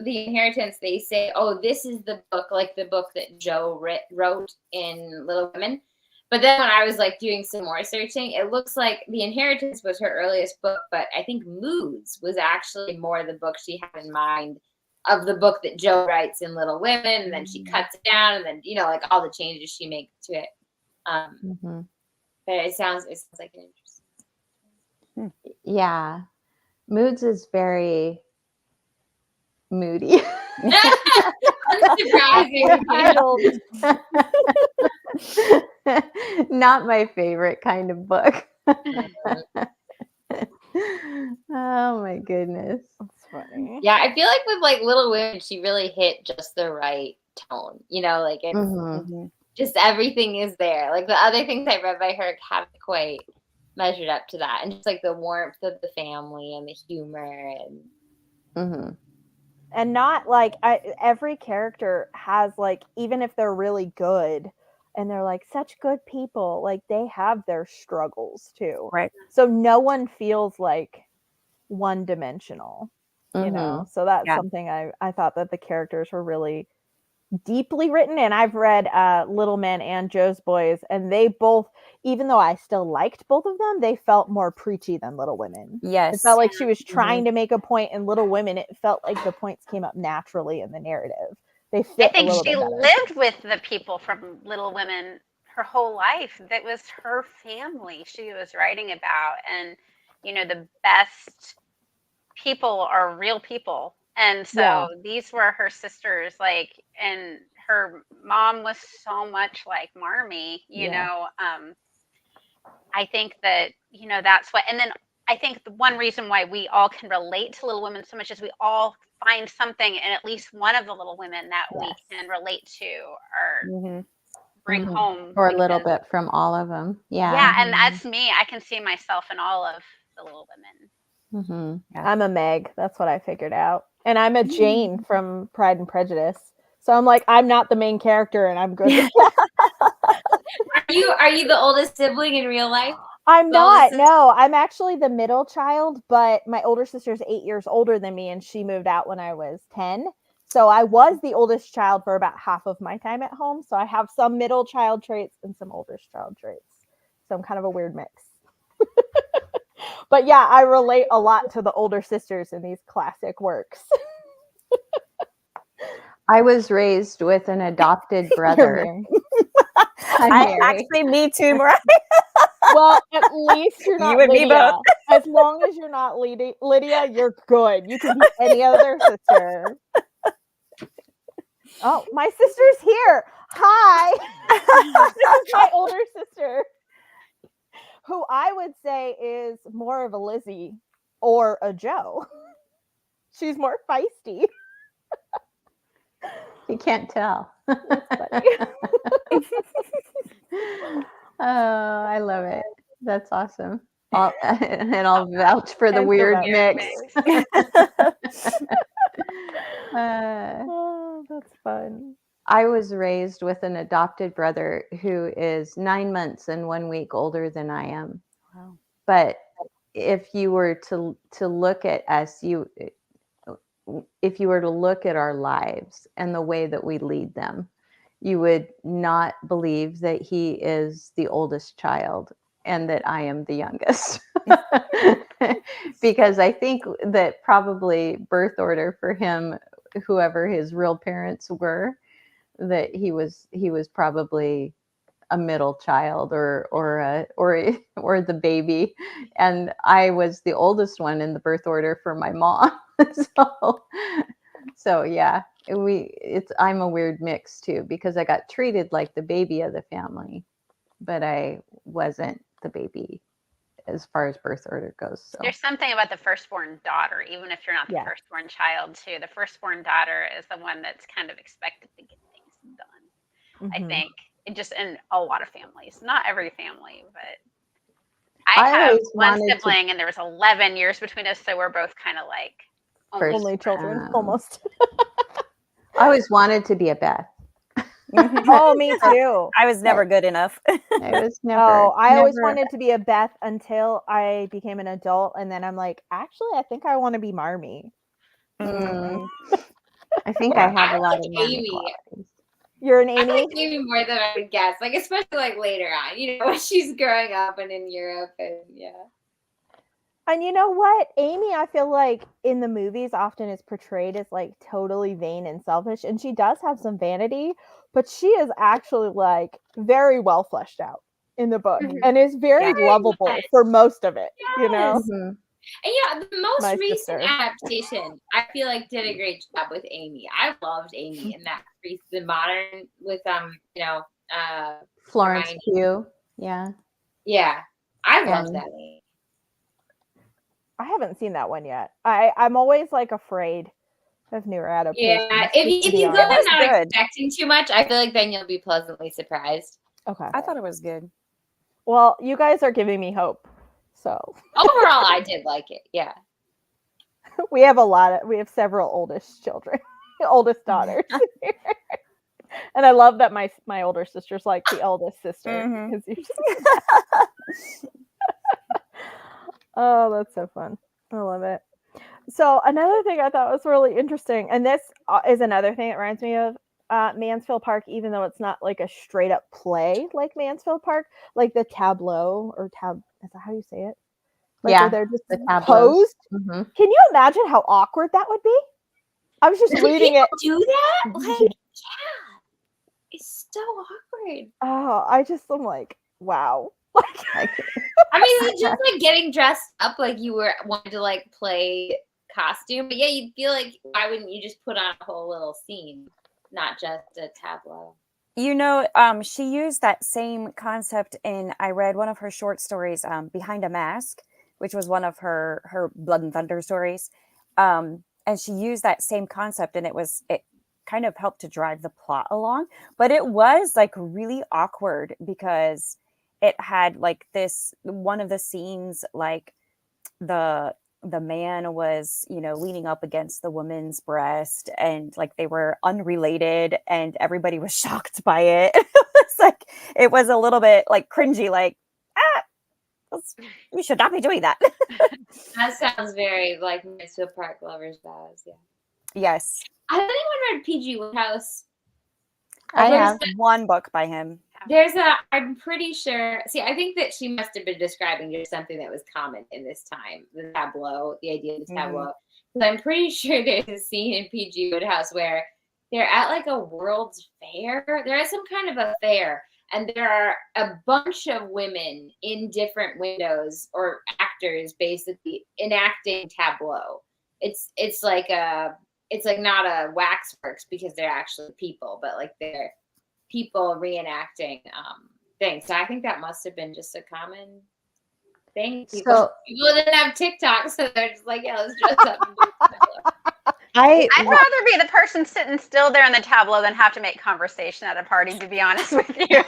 the Inheritance, they say, "Oh, this is the book, like the book that Joe wrote in Little Women." But then when I was like doing some more searching, it looks like The Inheritance was her earliest book, but I think Moods was actually more the book she had in mind of the book that Joe writes in Little Women, and then she cuts it down, and then like all the changes she makes to it. Mm-hmm. But it sounds like an interesting. Yeah. Moods is very moody. Surprising. Not my favorite kind of book. Oh my goodness. That's funny. Yeah, I feel like with like Little Women, she really hit just the right tone. Like it's Mhm. just everything is there. Like the other things I read by her haven't quite measured up to that, and just like the warmth of the family and the humor and. Mhm. And not like every character has like, even if they're really good and they're like such good people, like they have their struggles too. Right. So no one feels like one dimensional, you know? So that's something I thought that the characters were really deeply written. And I've read Little Men and Joe's Boys, and they both, even though I still liked both of them, they felt more preachy than Little Women. Yes. It felt like she was trying to make a point. In Little Women, it felt like the points came up naturally in the narrative. They fit I think a little she bit better. lived with the people from Little Women her whole life. That was her family she was writing about. And, the best people are real people. And so these were her sisters, like, and her mom was so much like Marmee, I think that, that's what, and then I think the one reason why we all can relate to Little Women so much is we all find something in at least one of the Little Women that we can relate to or bring home. Or a little bit from all of them. Yeah. Yeah, and that's me. I can see myself in all of the Little Women. I'm a Meg. That's what I figured out. And I'm a Jane from Pride and Prejudice. So I'm like, I'm not the main character, and I'm good with that. Are you the oldest sibling in real life? I'm not. No, I'm actually the middle child, but my older sister's 8 years older than me, and she moved out when I was 10. So I was the oldest child for about half of my time at home. So I have some middle child traits and some oldest child traits. So I'm kind of a weird mix. But yeah, I relate a lot to the older sisters in these classic works. I was raised with an adopted brother. Actually, me too, Mariah. Well, at least you're not You and Lydia. me both. As long as you're not Lydia, you're good. You can be any other sister. Oh, my sister's here. Hi. This is my older sister, who I would say is more of a Lizzie or a Joe. She's more feisty. You can't tell. Oh, I love it. That's awesome. And I'll vouch for the weird mix. Oh, that's fun. I was raised with an adopted brother who is 9 months and 1 week older than I am. Wow. But if you were to look at us, if you were to look at our lives and the way that we lead them, you would not believe that he is the oldest child and that I am the youngest. Because I think that probably birth order for him, whoever his real parents were, that he was probably a middle child or the baby, and I was the oldest one in the birth order for my mom. So yeah, I'm a weird mix too, because I got treated like the baby of the family, but I wasn't the baby as far as birth order goes. So there's something about the firstborn daughter, even if you're not the firstborn child too. The firstborn daughter is the one that's kind of expected to get things done. I think just in a lot of families, not every family, but I have one sibling and there was 11 years between us. So we're both kind of like only children, almost. I always wanted to be a Beth. Oh, me too. I was never good enough. I was never. Oh, I always wanted to be a Beth until I became an adult, and then I'm like, actually, I think I want to be Marmee. I think I have a lot of Marmee qualities. You're an Amy? I like Amy more than I would guess, like especially like later on, when she's growing up and in Europe, and And you know what? Amy, I feel like in the movies often is portrayed as like totally vain and selfish, and she does have some vanity, but she is actually like very well fleshed out in the book and is very lovable for most of it, Yes. And yeah, the most My recent sister. adaptation, I feel like did a great job with Amy. I loved Amy in that the modern with Florence Hermione. Pugh. Yeah. Yeah, I loved And that Amy. I haven't seen that one yet. I'm always like afraid of newer adaptations. Yeah, just if to be you go honest. in not good. expecting too much, I feel like then you'll be pleasantly surprised. Okay. I thought it was good. Well, you guys are giving me hope. So Overall, I did like it. Yeah. we have several oldest children, oldest daughters. And I love that my older sister's like the eldest sister. Mhm. Is usually oh, that's so fun. I love it. So another thing I thought was really interesting, and this is another thing that reminds me of Mansfield Park, even though it's not like a straight up play like Mansfield Park, like the tableau or is that how you say it? Like yeah, where they're just the tableaus. posed. Mm-hmm. Can you imagine how awkward that would be? I was just reading it. Do that? Like, yeah. It's so awkward. Oh, I'm like, wow. Like, I mean, it's just like getting dressed up like you were wanted to like play costume. But yeah, you'd feel like why wouldn't you just put on a whole little scene, not just a tableau? You know, she used that same concept in, I read one of her short stories, Behind a Mask, which was one of her Blood and Thunder stories. And she used that same concept, and it kind of helped to drive the plot along. But it was like really awkward because it had like this one of the scenes, like the man was, leaning up against the woman's breast, and like they were unrelated, and everybody was shocked by it. It was a little bit like cringy, like, we should not be doing that. That sounds very like Mansfield Park Lovers Vows. Yeah. Yes. Has anyone read P.G. Woodhouse? I have. One book by him. I'm pretty sure. See, I think that she must have been describing just something that was common in this time, the tableau, the idea of the tableau. Because I'm pretty sure there's a scene in P.G. Woodhouse where they're at like a World's Fair. They're at some kind of a fair, and there are a bunch of women in different windows or actors basically enacting tableau. It's like not a waxworks because they're actually people, but like they're people reenacting things. So I think that must have been just a common thing. People didn't have TikTok, so they're just like, yeah, let's dress up. I'd rather be the person sitting still there in the tableau than have to make conversation at a party, to be honest with you.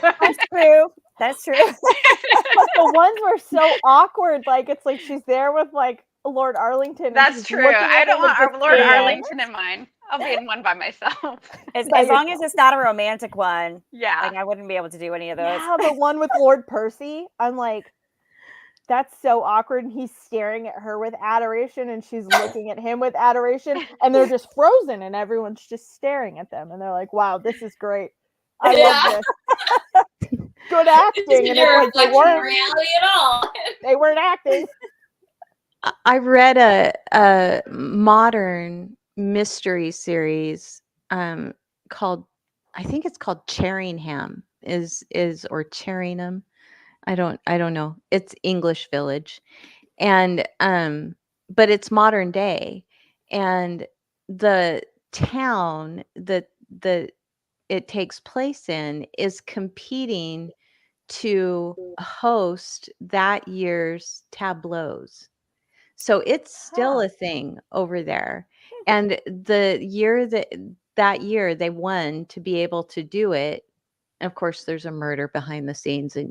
That's true. But the ones were so awkward. Like it's like she's there with like Lord Arlington. That's true. I don't want our Lord Arlington in mine. I'll be in one by myself. As long as it's not a romantic one. Yeah. Like I wouldn't be able to do any of those. Yeah, the one with Lord Percy. I'm like, that's so awkward. And he's staring at her with adoration, and she's looking at him with adoration, and they're just frozen, and everyone's just staring at them, and they're like, "Wow, this is great. I love this. Good acting." And it's like they weren't reality at all. They weren't acting. I read a modern mystery series called, I think it's called Charingham or Charingham. I don't know. It's English Village. And but it's modern day, and the town that it takes place in is competing to host that year's tableaus. So it's still a thing over there. And the year that year they won to be able to do it. Of course, there's a murder behind the scenes, and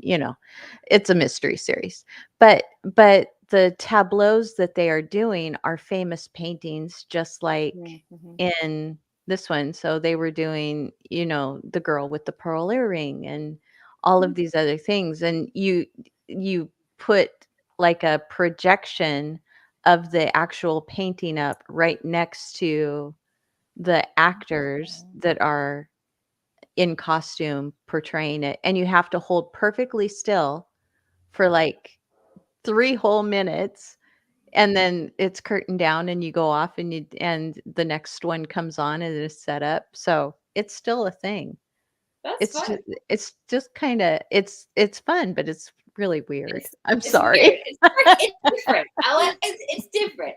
it's a mystery series. But the tableaus that they are doing are famous paintings, just like in this one. So they were doing, the girl with the pearl earring and all of these other things. And you put like a projection of the actual painting up right next to the actors that are in costume portraying it, and you have to hold perfectly still for like 3 whole minutes, and then it's curtained down and you go off, and the next one comes on and it's set up. So it's still a thing. That's fun. It's just kind of it's fun, but it's really weird. It's- I'm It's sorry. weird. It's different. It's different.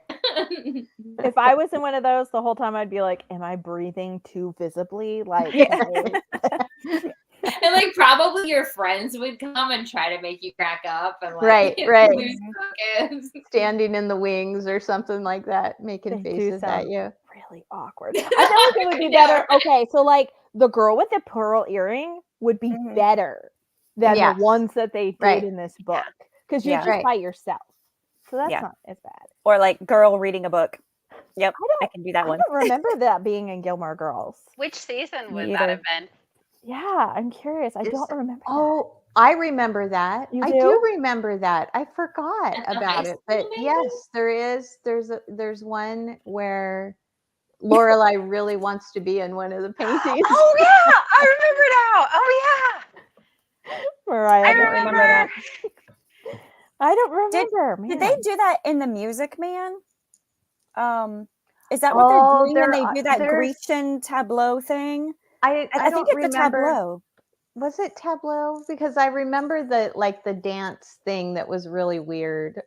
If I was in one of those, the whole time I'd be like, "Am I breathing too visibly?" Like, Yeah. And like probably your friends would come and try to make you crack up and like Right. lose focus. Standing in the wings or something like that, making They do faces at sound you. really awkward. I feel like it would be better. Okay, so like the girl with the pearl earring would be Mhm. better than Yes. the ones that they did Right. in this book because you're Yeah. just Right. by yourself, so that's Yeah. not as bad. Or like girl reading a book. Yep, I I can do that I one. don't remember that being in Gilmore Girls. Which season would Me that either. have been? Yeah, I'm curious. I Is- don't remember. That. Oh, I remember that. You I do? do remember that. I forgot At the about high it. school, But maybe? yes, there's one where Lorelai really wants to be in one of the paintings. Oh yeah, I remember now. Oh yeah, Mariah, I don't remember. that. I don't remember. Did they man. do that in the Music Man? Is that what they're Oh, doing when there they are- do that there's- Grecian tableau thing? I I don't think it's remember. a tableau. Was it tableau? Because I remember the dance thing that was really weird.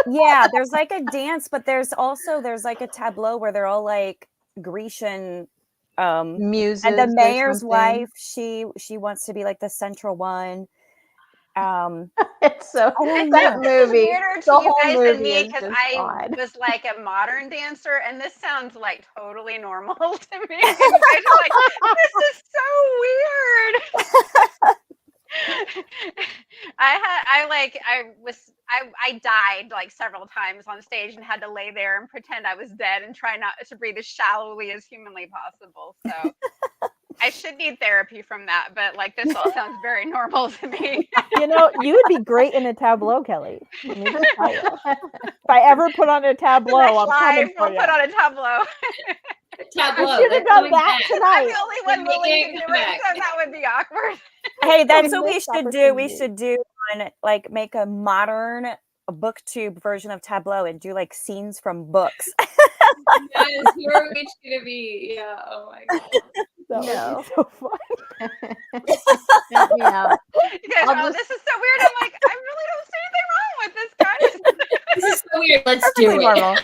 Yeah, there's like a dance, but there's like a tableau where they're all like Grecian. Muses And the or mayor's something. wife, she wants to be like the central one. It's so I don't that know. movie. Weirder The to you whole guys than movie me is because just I odd. was like a modern dancer, and this sounds like totally normal to me. And you guys are like, this is so weird. I died like several times on stage and had to lay there and pretend I was dead and try not to breathe as shallowly as humanly possible. So I should need therapy from that, but like this all sounds very normal to me. You know, you would be great in a tableau, Kelly. Let me just tell you. If I ever put on a tableau, Next I'm coming live, for we'll you. put on a tableau. Tableau. should have that's done coming that back. tonight. I'm the only one willing to Making do it it, back. so that would be awkward. Hey, that's We what we missed should do. We opportunity. should do one like make a modern booktube version of Tableau and do like scenes from books. Yes, who are we gonna be? Yeah. Oh my god. That would No. be so fun. Yeah. You guys are all, this is so weird. I'm like, I really don't see anything wrong with this, guys. This is so weird. Let's Perfectly do it. normal.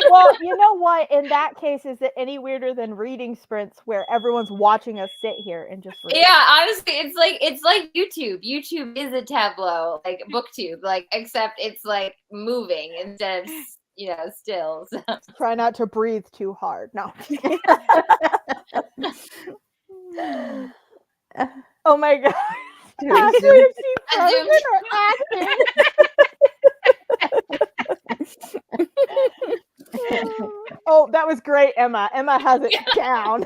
Well, you know what? In that case, is it any weirder than reading sprints where everyone's watching us sit here and just read? Yeah, honestly, it's like YouTube. YouTube is a tableau, like booktube, like except it's like moving instead of still. So. Try not to breathe too hard. No. Oh my god. Ashley, is she frozen or acting? Oh, that was great, Emma. Emma has it down.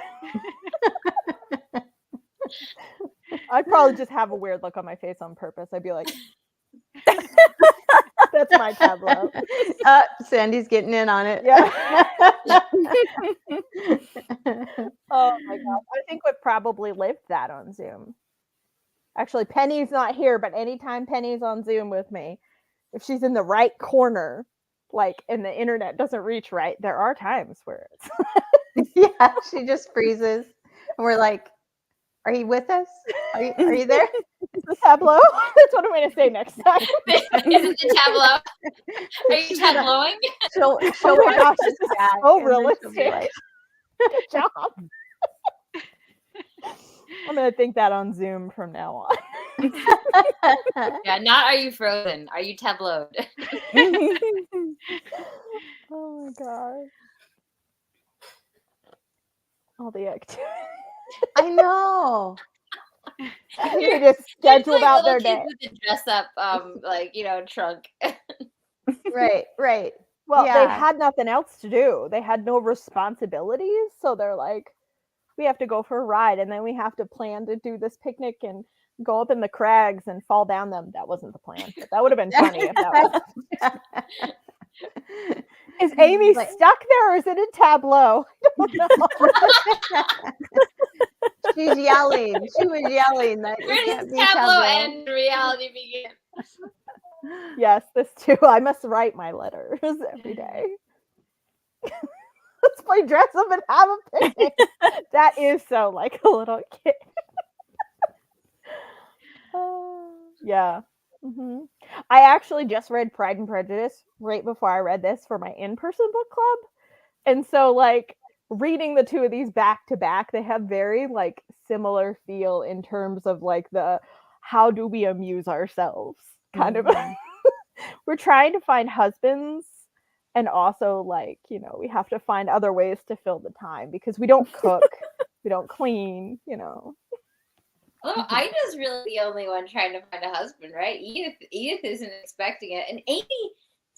I'd probably just have a weird look on my face on purpose. I'd be like, that's my tableau. Sandy's getting in on it. Yeah. Oh my god. I think we've probably lived that on Zoom. Actually, Penny's not here, but anytime Penny's on Zoom with me, if she's in the right corner, like, and the internet doesn't reach right, there are times where it's Yeah, she just freezes. And we're like, are you with us? Are you there? the tableau. That's what I'm going to say next time. Is it the tableau? Are you tableauing? She'll Oh my gosh, this this is so realistic. Like, Good job. I'm going to think that on Zoom from now on. Yeah, not are you frozen? Are you tableaued? Oh my god. All the activity. I know. They just scheduled like out little their kids day. with the dress up, trunk. Right. Well, they Yeah. had nothing else to do. They had no responsibilities. So they're like, we have to go for a ride and then we have to plan to do this picnic and go up in the crags and fall down them. That wasn't the plan, but that would have been funny if that was. Is Amy Like- stuck there or is it a tableau? I don't know. She's yelling. She was yelling that Where it does can't be tableau end? Reality begin. Yes, this too. I must write my letters every day. Let's play dress up and have a picnic. That is so like a little kid. Yeah. Mm-hmm. I actually just read Pride and Prejudice right before I read this for my in-person book club. And so like reading the two of these back to back, they have very like similar feel in terms of like the how do we amuse ourselves kind of. We're trying to find husbands and also like, you know, we have to find other ways to fill the time because we don't cook, we don't clean, you know. Well, Ida's really the only one trying to find a husband, right? Edith isn't expecting it. And Amy,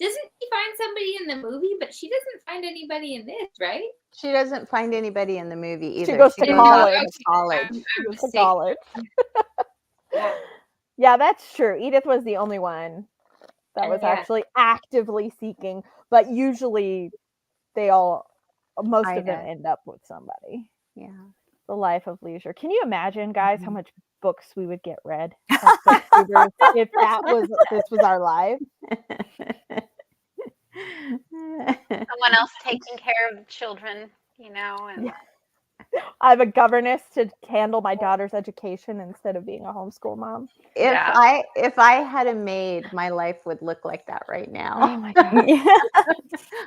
doesn't she find somebody in the movie, but she doesn't find anybody in this, right? She doesn't find anybody in the movie either. She goes to college. Okay, college. She goes to mistaken. college. Yeah. Yeah, that's true. Edith was the only one that was Yeah. actually actively seeking, but usually most of them Ida. end up with somebody. Yeah. The life of leisure. Can you imagine, guys, how Mhm. much books we would get read as booktubers if this was our life? Someone else taking care of children, you know, and Yeah. I have a governess to handle my daughter's education instead of being a homeschool mom. If I had a maid, my life would look like that right Oh now. my god.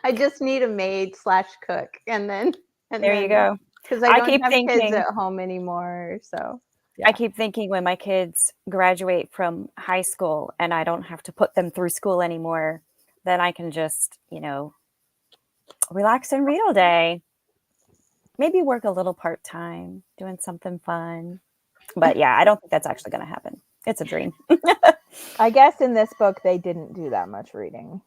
I just need a maid / cook, and then There you go. Because I I don't keep have kids thinking- at home anymore, so Yeah. I keep thinking when my kids graduate from high school and I don't have to put them through school anymore, then I can just, you know, relax and read all day. Maybe work a little part-time, doing something fun. But yeah, I don't think that's actually going to happen. It's a dream. I guess in this book they didn't do that much reading.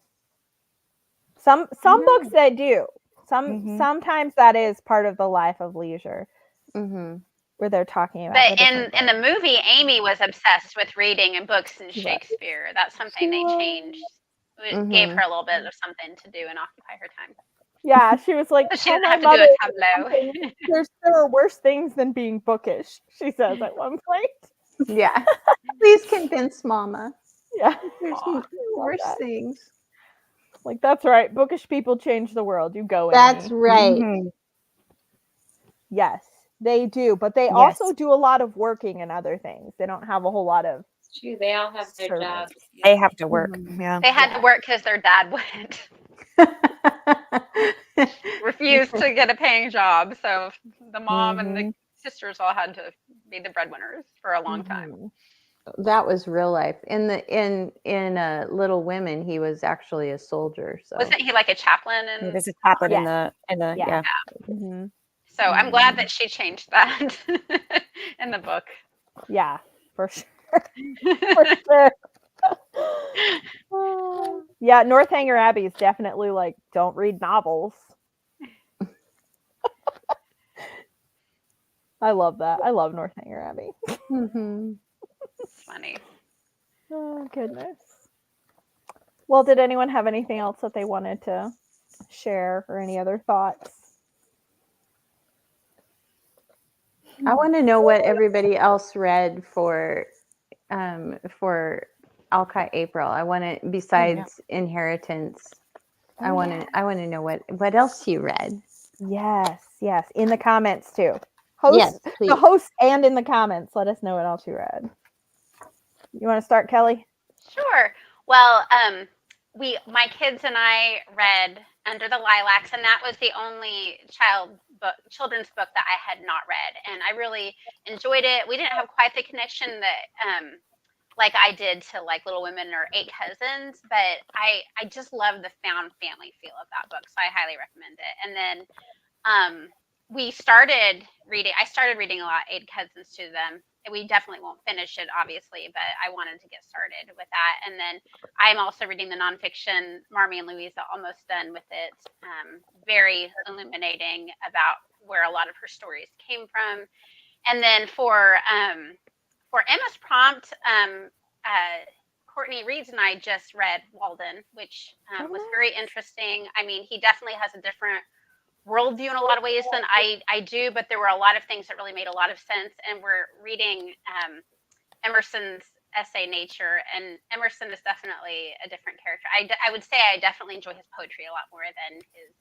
Some books they do. Sometimes that is part of the life of leisure. Mhm. Where they're talking about. But in the movie, Amy was obsessed with reading and books and Shakespeare. That's something they changed. It gave her a little bit of something to do and occupy her time. Yeah, she was like, So she tell didn't my have to do mother a tableau. there are worse things than being bookish, she says at one point. Yeah. Please convince Mama. Yeah. There's worse things. Like, that's right. Bookish people change the world. You go, That's Amy. right. Mhm. Yes, they do. But they also do a lot of working and other things. They don't have a whole lot of It's true. They all have their servants. jobs. They have to work. Yeah. They had to work because their dad wouldn't refuse to get a paying job. So the mom and the sisters all had to be the breadwinners for a long time. That was real life. In Little Women, he was actually a soldier. So Wasn't he like a chaplain? He And was a chaplain in Yes. the yeah. Mhm. so I'm glad that she changed that in the book. Yeah, for sure. For sure. Yeah, Northanger Abbey is definitely like, don't read novels. I love that. I love Northanger Abbey. Mhm. It's funny. Oh, goodness. Well, did anyone have anything else that they wanted to share or any other thoughts? I want to know what everybody else read for Alcott April. I want to, besides Inheritance, I want to know what else you read. Yes. In the comments too. Yes, please. The host and in the comments, let us know what else you read. You want to start, Kelly? Sure. Well, my kids and I read Under the Lilacs, and that was the only children's book that I had not read, and I really enjoyed it. We didn't have quite the connection that like I did to like Little Women or Eight Cousins, but I just love the found family feel of that book, so I highly recommend it. And then I started reading a lot Eight Cousins to them. We definitely won't finish it, obviously, but I wanted to get started with that. And then I'm also reading the nonfiction Marmee and Louisa, almost done with it. Very illuminating about where a lot of her stories came from. And then for Emma's prompt, Courtney Reeds and I just read Walden, which was very interesting. I mean, he definitely has a different worldview in a lot of ways than I do, but there were a lot of things that really made a lot of sense. And we're reading Emerson's essay Nature, and Emerson is definitely a different character. I would say I definitely enjoy his poetry a lot more than his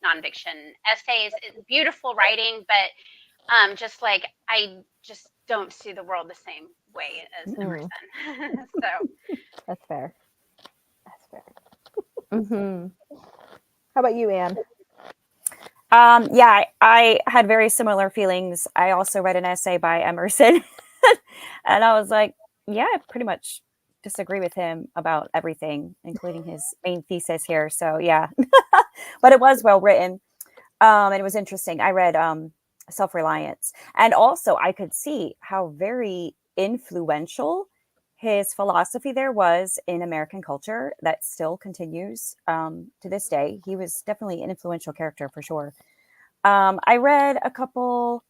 nonfiction essays. It's beautiful writing, but just like I just don't see the world the same way as Mm. Emerson. So That's fair. That's fair. Mm-hmm. How about you, Anne? Yeah, I had very similar feelings. I also read an essay by Emerson, and I was like, yeah, I pretty much disagree with him about everything, including his main thesis here. So yeah, but it was well written, and it was interesting. I read Self-Reliance, and also I could see how very influential his philosophy there was in American culture that still continues to this day. He was definitely an influential character for sure. I read a couple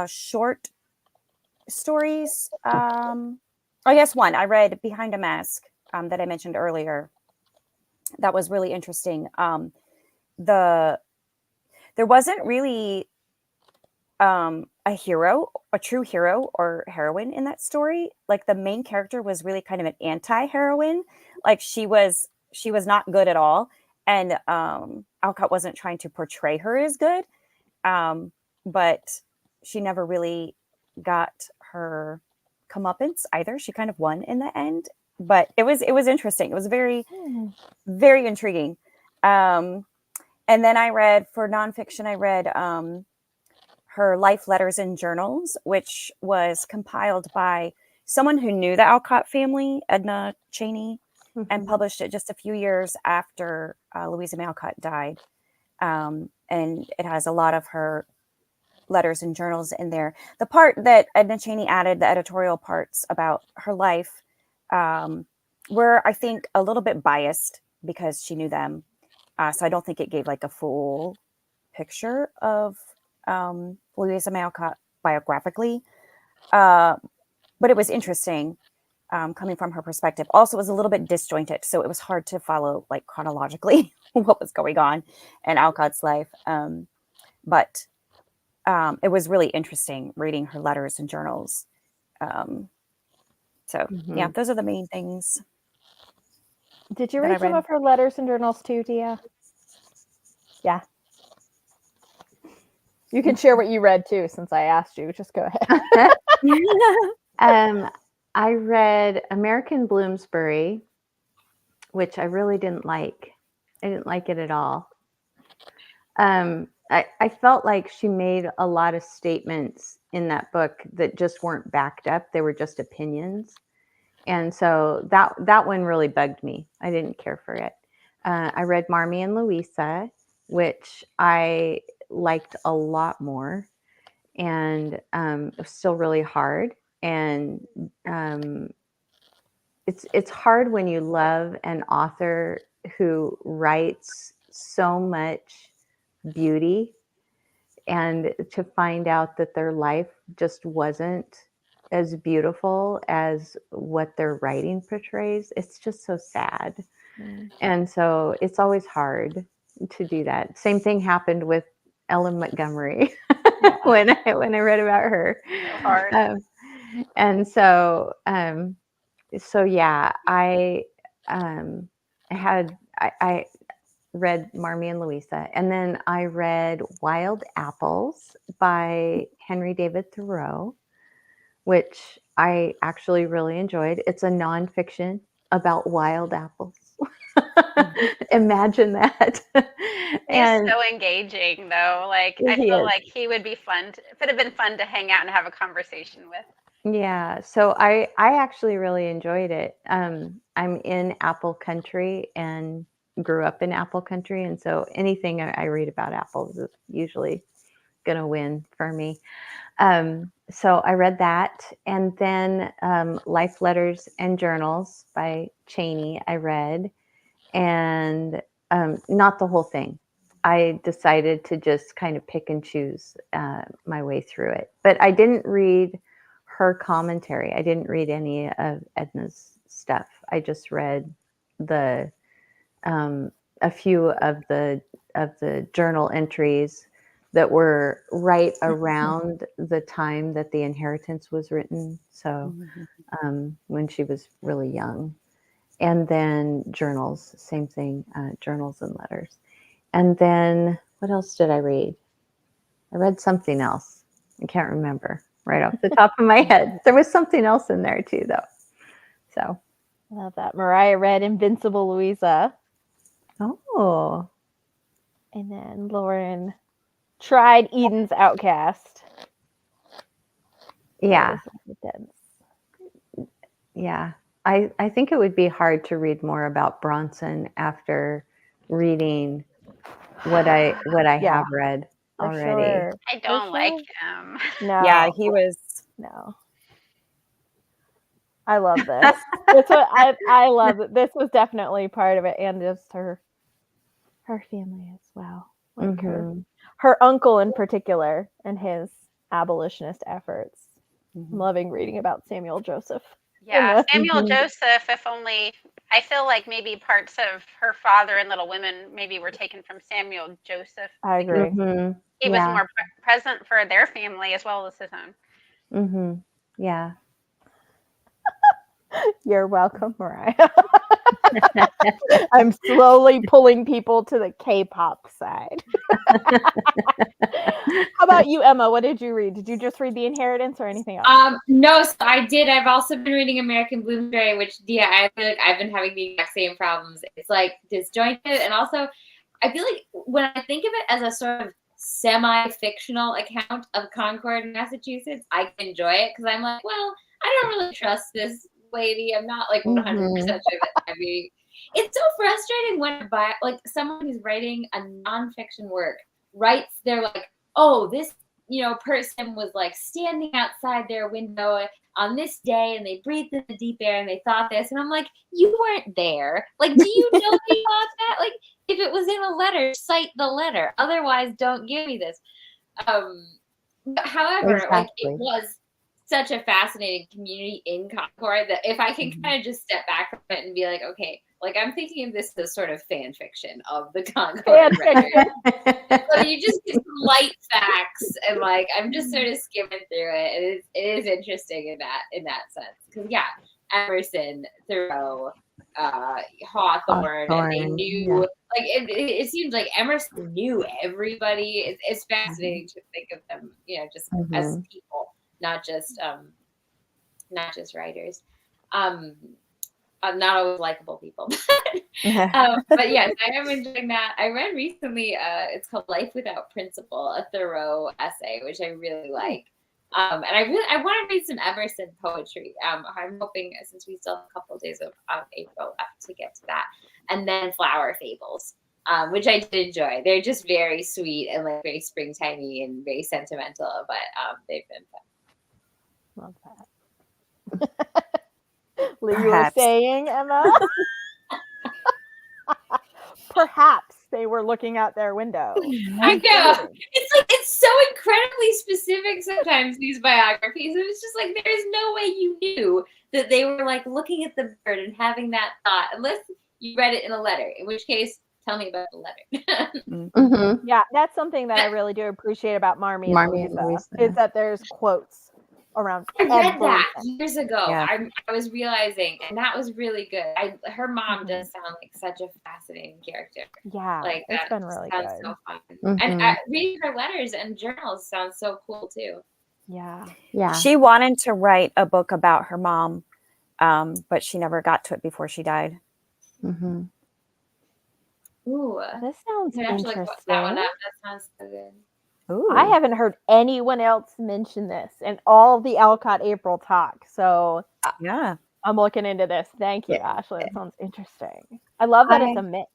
short stories. I guess one. I read Behind a Mask that I mentioned earlier. That was really interesting. There wasn't really a true hero or heroine in that story. Like the main character was really kind of an anti-heroine. Like she was not good at all, and Alcott wasn't trying to portray her as good. But she never really got her comeuppance either. She kind of won in the end, but it was interesting. It was very intriguing. And then I read for nonfiction. I read her life letters and journals, which was compiled by someone who knew the Alcott family, Edna Cheney, and published it just a few years after Louisa May Alcott died. And it has a lot of her letters and journals in there. The part that Edna Cheney added, the editorial parts about her life, were, I think, a little bit biased because she knew them. So I don't think it gave like a full picture of Louisa May Alcott biographically. But it was interesting coming from her perspective. Also, it was a little bit disjointed, so it was hard to follow like chronologically what was going on in Alcott's life. But it was really interesting reading her letters and journals. Yeah, those are the main things. Did you that I read some read. of her letters and journals too, Tia? Yeah. You can share what you read too, since I asked you. Just go ahead. I read American Bloomsbury, which I really didn't like. I didn't like it at all. I felt like she made a lot of statements in that book that just weren't backed up. They were just opinions. And so that one really bugged me. I didn't care for it. I read Marmee and Louisa, which I liked a lot more. And it was still really hard. And it's hard when you love an author who writes so much beauty and to find out that their life just wasn't as beautiful as what their writing portrays. It's just so sad. And so it's always hard to do that. Same thing happened with Ellen Montgomery when I read about her. so hard. And so yeah, I read Marmee and Louisa, and then I read Wild Apples by Henry David Thoreau, which I actually really enjoyed. It's a nonfiction about wild apples. Imagine that. He's so engaging, though. Like I feel is. like he would be fun. It would have been fun to hang out and have a conversation with. Yeah, so I actually really enjoyed it. I'm in Apple Country and grew up in Apple Country, and so anything I read about apples is usually going to win for me. So I read that, and then Life Letters and Journals by Cheney I read, and not the whole thing. I decided to just kind of pick and choose my way through it, but I didn't read her commentary. I didn't read any of Edna's stuff. I just read the a few of the journal entries that were right around the time that the inheritance was written. So when she was really young, and then journals, same thing, journals and letters. And then what else did I read? I read something else. I can't remember. right off the top of my head. There was something else in there too, though. So, Love that. Mariah read Invincible Louisa. oh, And then Lauren tried Eden's Outcast. yeah, Dense. yeah. I think it would be hard to read more about Bronson after reading what I Yeah, have read For already. sure. I don't like sure. him. No. Yeah, he was. No. I love this. That's what I love it. This was definitely part of it, and just her family as well. Like her uncle in particular and his abolitionist efforts. I'm loving reading about Samuel Joseph. Yeah, Samuel Joseph, if only, I feel like maybe parts of her father and Little Women maybe were taken from Samuel Joseph. I agree. He was more present for their family as well as his own. Yeah. You're welcome, Mariah. I'm slowly pulling people to the K-pop side. How about you, Emma? What did you read? Did you just read The Inheritance or anything else? No, so I did. I've also been reading American Bloomsbury, which I feel like I've been having the exact same problems. It's like disjointed, and also I feel like when I think of it as a sort of semi-fictional account of Concord, Massachusetts, I can enjoy it because I'm like, well, I don't really trust this lady. I'm not like 100% sure that I mean, it's so frustrating when like someone who's writing a nonfiction work writes their like, oh, this person was like standing outside their window on this day and they breathed in the deep air and they thought this, and I'm like, you weren't there. Like, do you know they thought that? Like, if it was in a letter, cite the letter. Otherwise, don't give me this. However, like, it was such a fascinating community in Concord that if I can kind of just step back from it and be like, okay, like I'm thinking of this as sort of fan fiction of the Concord record. So you just get some light facts and like I'm just sort of skimming through it. It is interesting in that sense. Because Emerson, Thoreau, Hawthorne, and they knew like it seems like Emerson knew everybody. It's fascinating to think of them, just as people. Not just writers, not always likable people. But yes, I am enjoying that. I read recently. It's called "Life Without Principle," a Thoreau essay, which I really like. And I want to read some Emerson poetry. I'm hoping since we still have a couple of days of April left to get to that, and then flower fables. Which I did enjoy. They're just very sweet and like very springtimey and very sentimental, but they've been fun. Love that. You were saying, Emma? Perhaps they were looking out their window. I know. It's so incredibly specific sometimes, these biographies. And it's just like, there's no way you knew that they were like looking at the bird and having that thought, unless you read it in a letter, in which case, tell me about the letter. Yeah, that's something that I really do appreciate about Marmee and Louisa. Is that there's quotes around. I read that years ago. Yeah. I was realizing, and that was really good. Her mom does sound like such a fascinating character. Yeah, like it's been really good. So fun. And reading her letters and journals sounds so cool too. Yeah. She wanted to write a book about her mom, but she never got to it before she died. Ooh, this sounds interesting. Look that one up. That sounds so good. Ooh. I haven't heard anyone else mention this in all the Alcott April talk. So yeah, I'm looking into this. Thank you, Ashley. That sounds interesting. I love that it's a mix.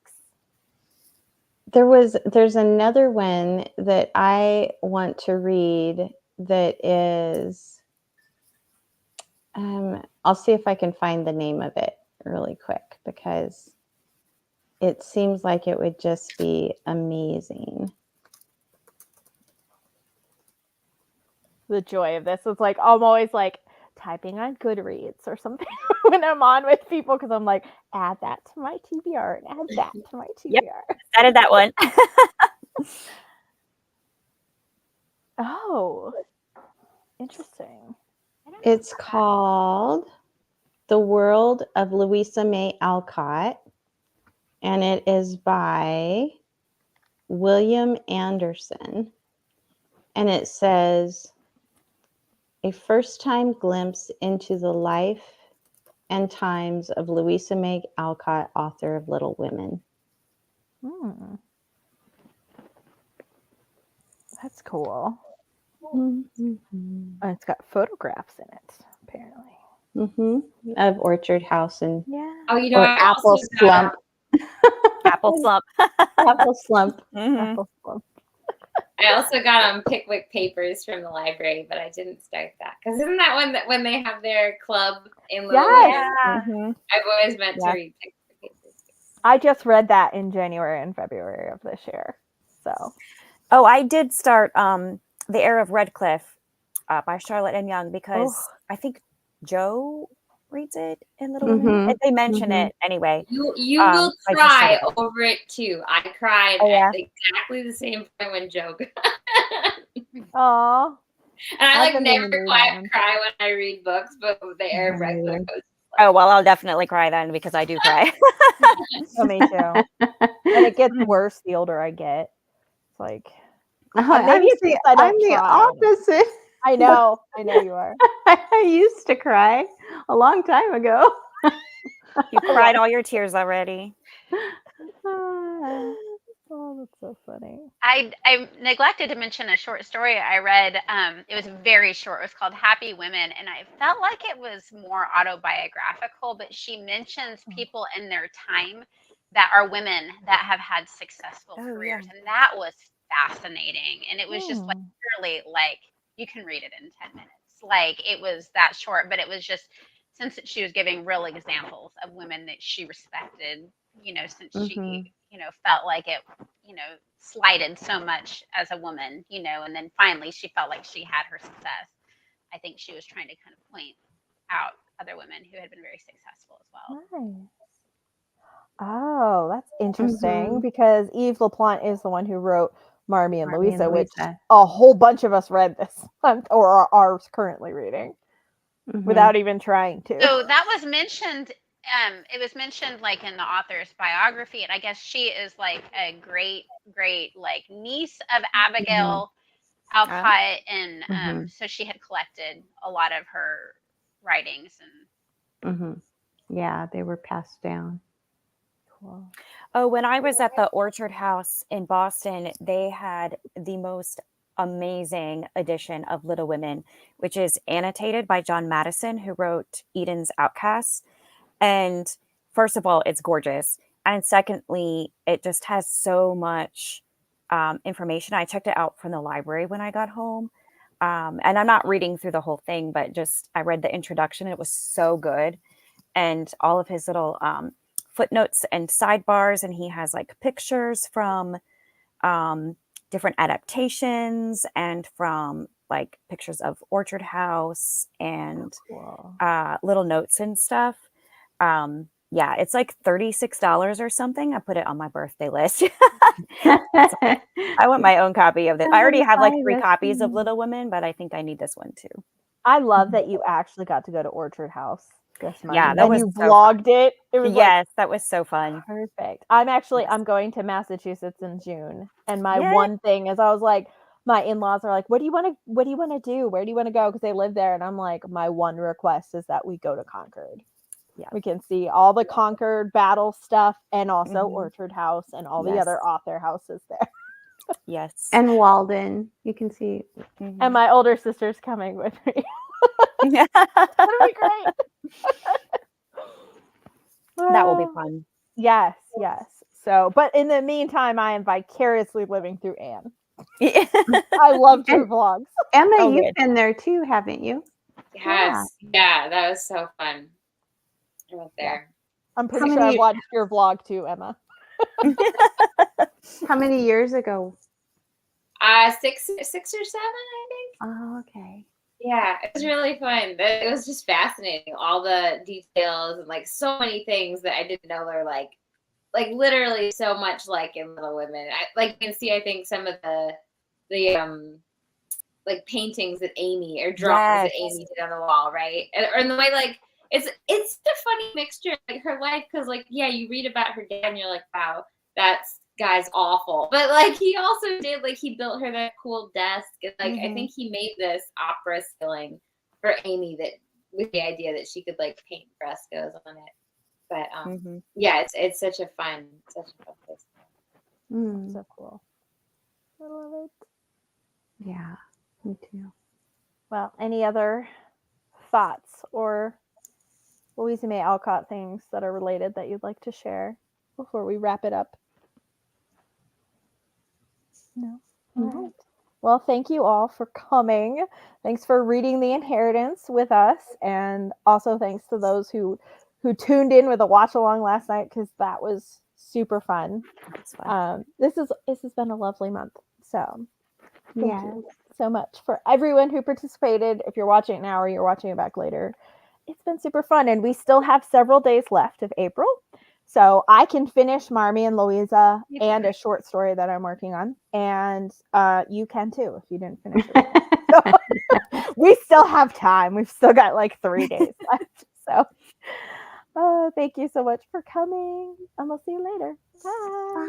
There's another one that I want to read that is, I'll see if I can find the name of it really quick because it seems like it would just be amazing. The joy of this is like I'm always like typing on Goodreads or something when I'm on with people because I'm like, add that to my TBR and add that to my TBR. Yep. Added that one. Oh, interesting. It's called The World of Louisa May Alcott, and it is by William Anderson. And it says, A first-time glimpse into the life and times of Louisa May Alcott, author of Little Women. Hmm. That's cool. Mm-hmm. And it's got photographs in it, apparently. Mm-hmm. Of Orchard House and Yeah. Oh, you know, or I Apple also got, Slump. Apple slump. Apple Slump. Mhm. Apple Slump. I also got Pickwick Papers from the library, but I didn't start that because isn't that one that when they have their club in Little Yes. Women? Mhm. I've always meant to Yeah. read Pickwick Papers. I just read that in January and February of this year. So Oh, I did start The Heir of Redcliffe by Charlotte M. Young because I think Joe reads it in Little Women. Mhm. They mention Mhm. it anyway. You will I just cry started. over it too. I cried Oh, yeah? at exactly the same point when Joe got aw. and I I've like been never meaning to read that one. cry when I read books, but The Heir of Redcliffe was Oh, well, I'll definitely cry then because I do cry. Oh, me too. And it gets worse the older I get. It's like maybe it's because I I'm don't the try. opposite. I know you are. I used to cry a long time ago. You cried all your tears already. Oh, that's so funny. I neglected to mention a short story I read. It was very short. It was called Happy Women, and I felt like it was more autobiographical. But she mentions people in their time that are women that have had successful Oh, careers, yeah. and that was fascinating. And it was just like Hmm. literally like you can read it in 10 minutes. Like it was that short, but it was just since she was giving real examples of women that she respected. Since Mhm. she felt like it slighted so much as a woman, and then finally she felt like she had her success. I think she was trying to kind of point out other women who had been very successful as well. Nice. Oh, that's interesting Mhm. because Yves Laplante is the one who wrote Marmee and Marmee and Louisa, which Louisa. a whole bunch of us read this month or are currently reading Mhm. without even trying to. So that was mentioned. It was mentioned like in the author's biography, and I guess she is like a great, great like niece of Abigail Alcott, and Mhm. so she had collected a lot of her writings and Mhm. Yeah, they were passed down. Cool. Oh, when I was at the Orchard House in Boston, they had the most amazing edition of Little Women, which is annotated by John Madison, who wrote Eden's Outcasts. And first of all, it's gorgeous. And secondly, it just has so much information. I checked it out from the library when I got home. And I'm not reading through the whole thing, but just I read the introduction. It was so good. And all of his little footnotes and sidebars. And he has like pictures from different adaptations and from like pictures of Orchard House and Cool. little notes and stuff. Yeah, it's like $36 or something. I put it on my birthday list. I want my own copy of this. I already have like 3 copies of Little Women, but I think I need this one too. I love that you actually got to go to Orchard House this month. Yeah, that and was you so vlogged it. It was Yes, that was so fun. like perfect. I'm Yes. going to Massachusetts in June, and my Yay. one thing is I was like, my in-laws are like, what do you want to do? Where do you want to go? Because they live there, and I'm like, my one request is that we go to Concord. Yeah. We can see all the Concord battle stuff and also Mhm. Orchard House and all the Yes. other author houses there. Yes. And Walden, you can see. Mhm. And my older sister's coming with me. that That'll be great. will be fun. Yes. So, but in the meantime, I am vicariously living through Anne. I loved her vlogs. Emma, Oh, you've good. been there too, haven't you? yes, yeah, that was so fun. I went there. I'm pretty How sure I've many- watched your vlog too, Emma. How many years ago? 6 or 7, I think. Oh, okay. Yeah, it was really fun. It was just fascinating. All the details and like so many things that I didn't know are like literally so much like in Little Women. You can see, I think some of the like paintings that Amy or drawings that Amy did on the wall, right? And the way it's a funny mixture, like her life, because like yeah, you read about her dad and you're like, wow, that's guy's awful, but like he also did he built her that cool desk, and I think he made this opera ceiling for Amy that with the idea that she could like paint frescoes on it. But yeah, it's such a fun place. So cool. I love it. Yeah, me too. Well, any other thoughts or Louisa May Alcott things that are related that you'd like to share before we wrap it up? No? All right. Well, thank you all for coming. Thanks for reading The Inheritance with us. And also thanks to those who tuned in with a watch along last night, because that was super fun. It's fun. This has been a lovely month. So thank Yeah. you so much for everyone who participated. If you're watching it now or you're watching it back later, it's been super fun. And we still have several days left of April. So I can finish Marmee and Louisa and a short story that I'm working on. And you can too if you didn't finish it. So we still have time. We've still got like 3 days left. So thank you so much for coming. And we'll see you later. Bye.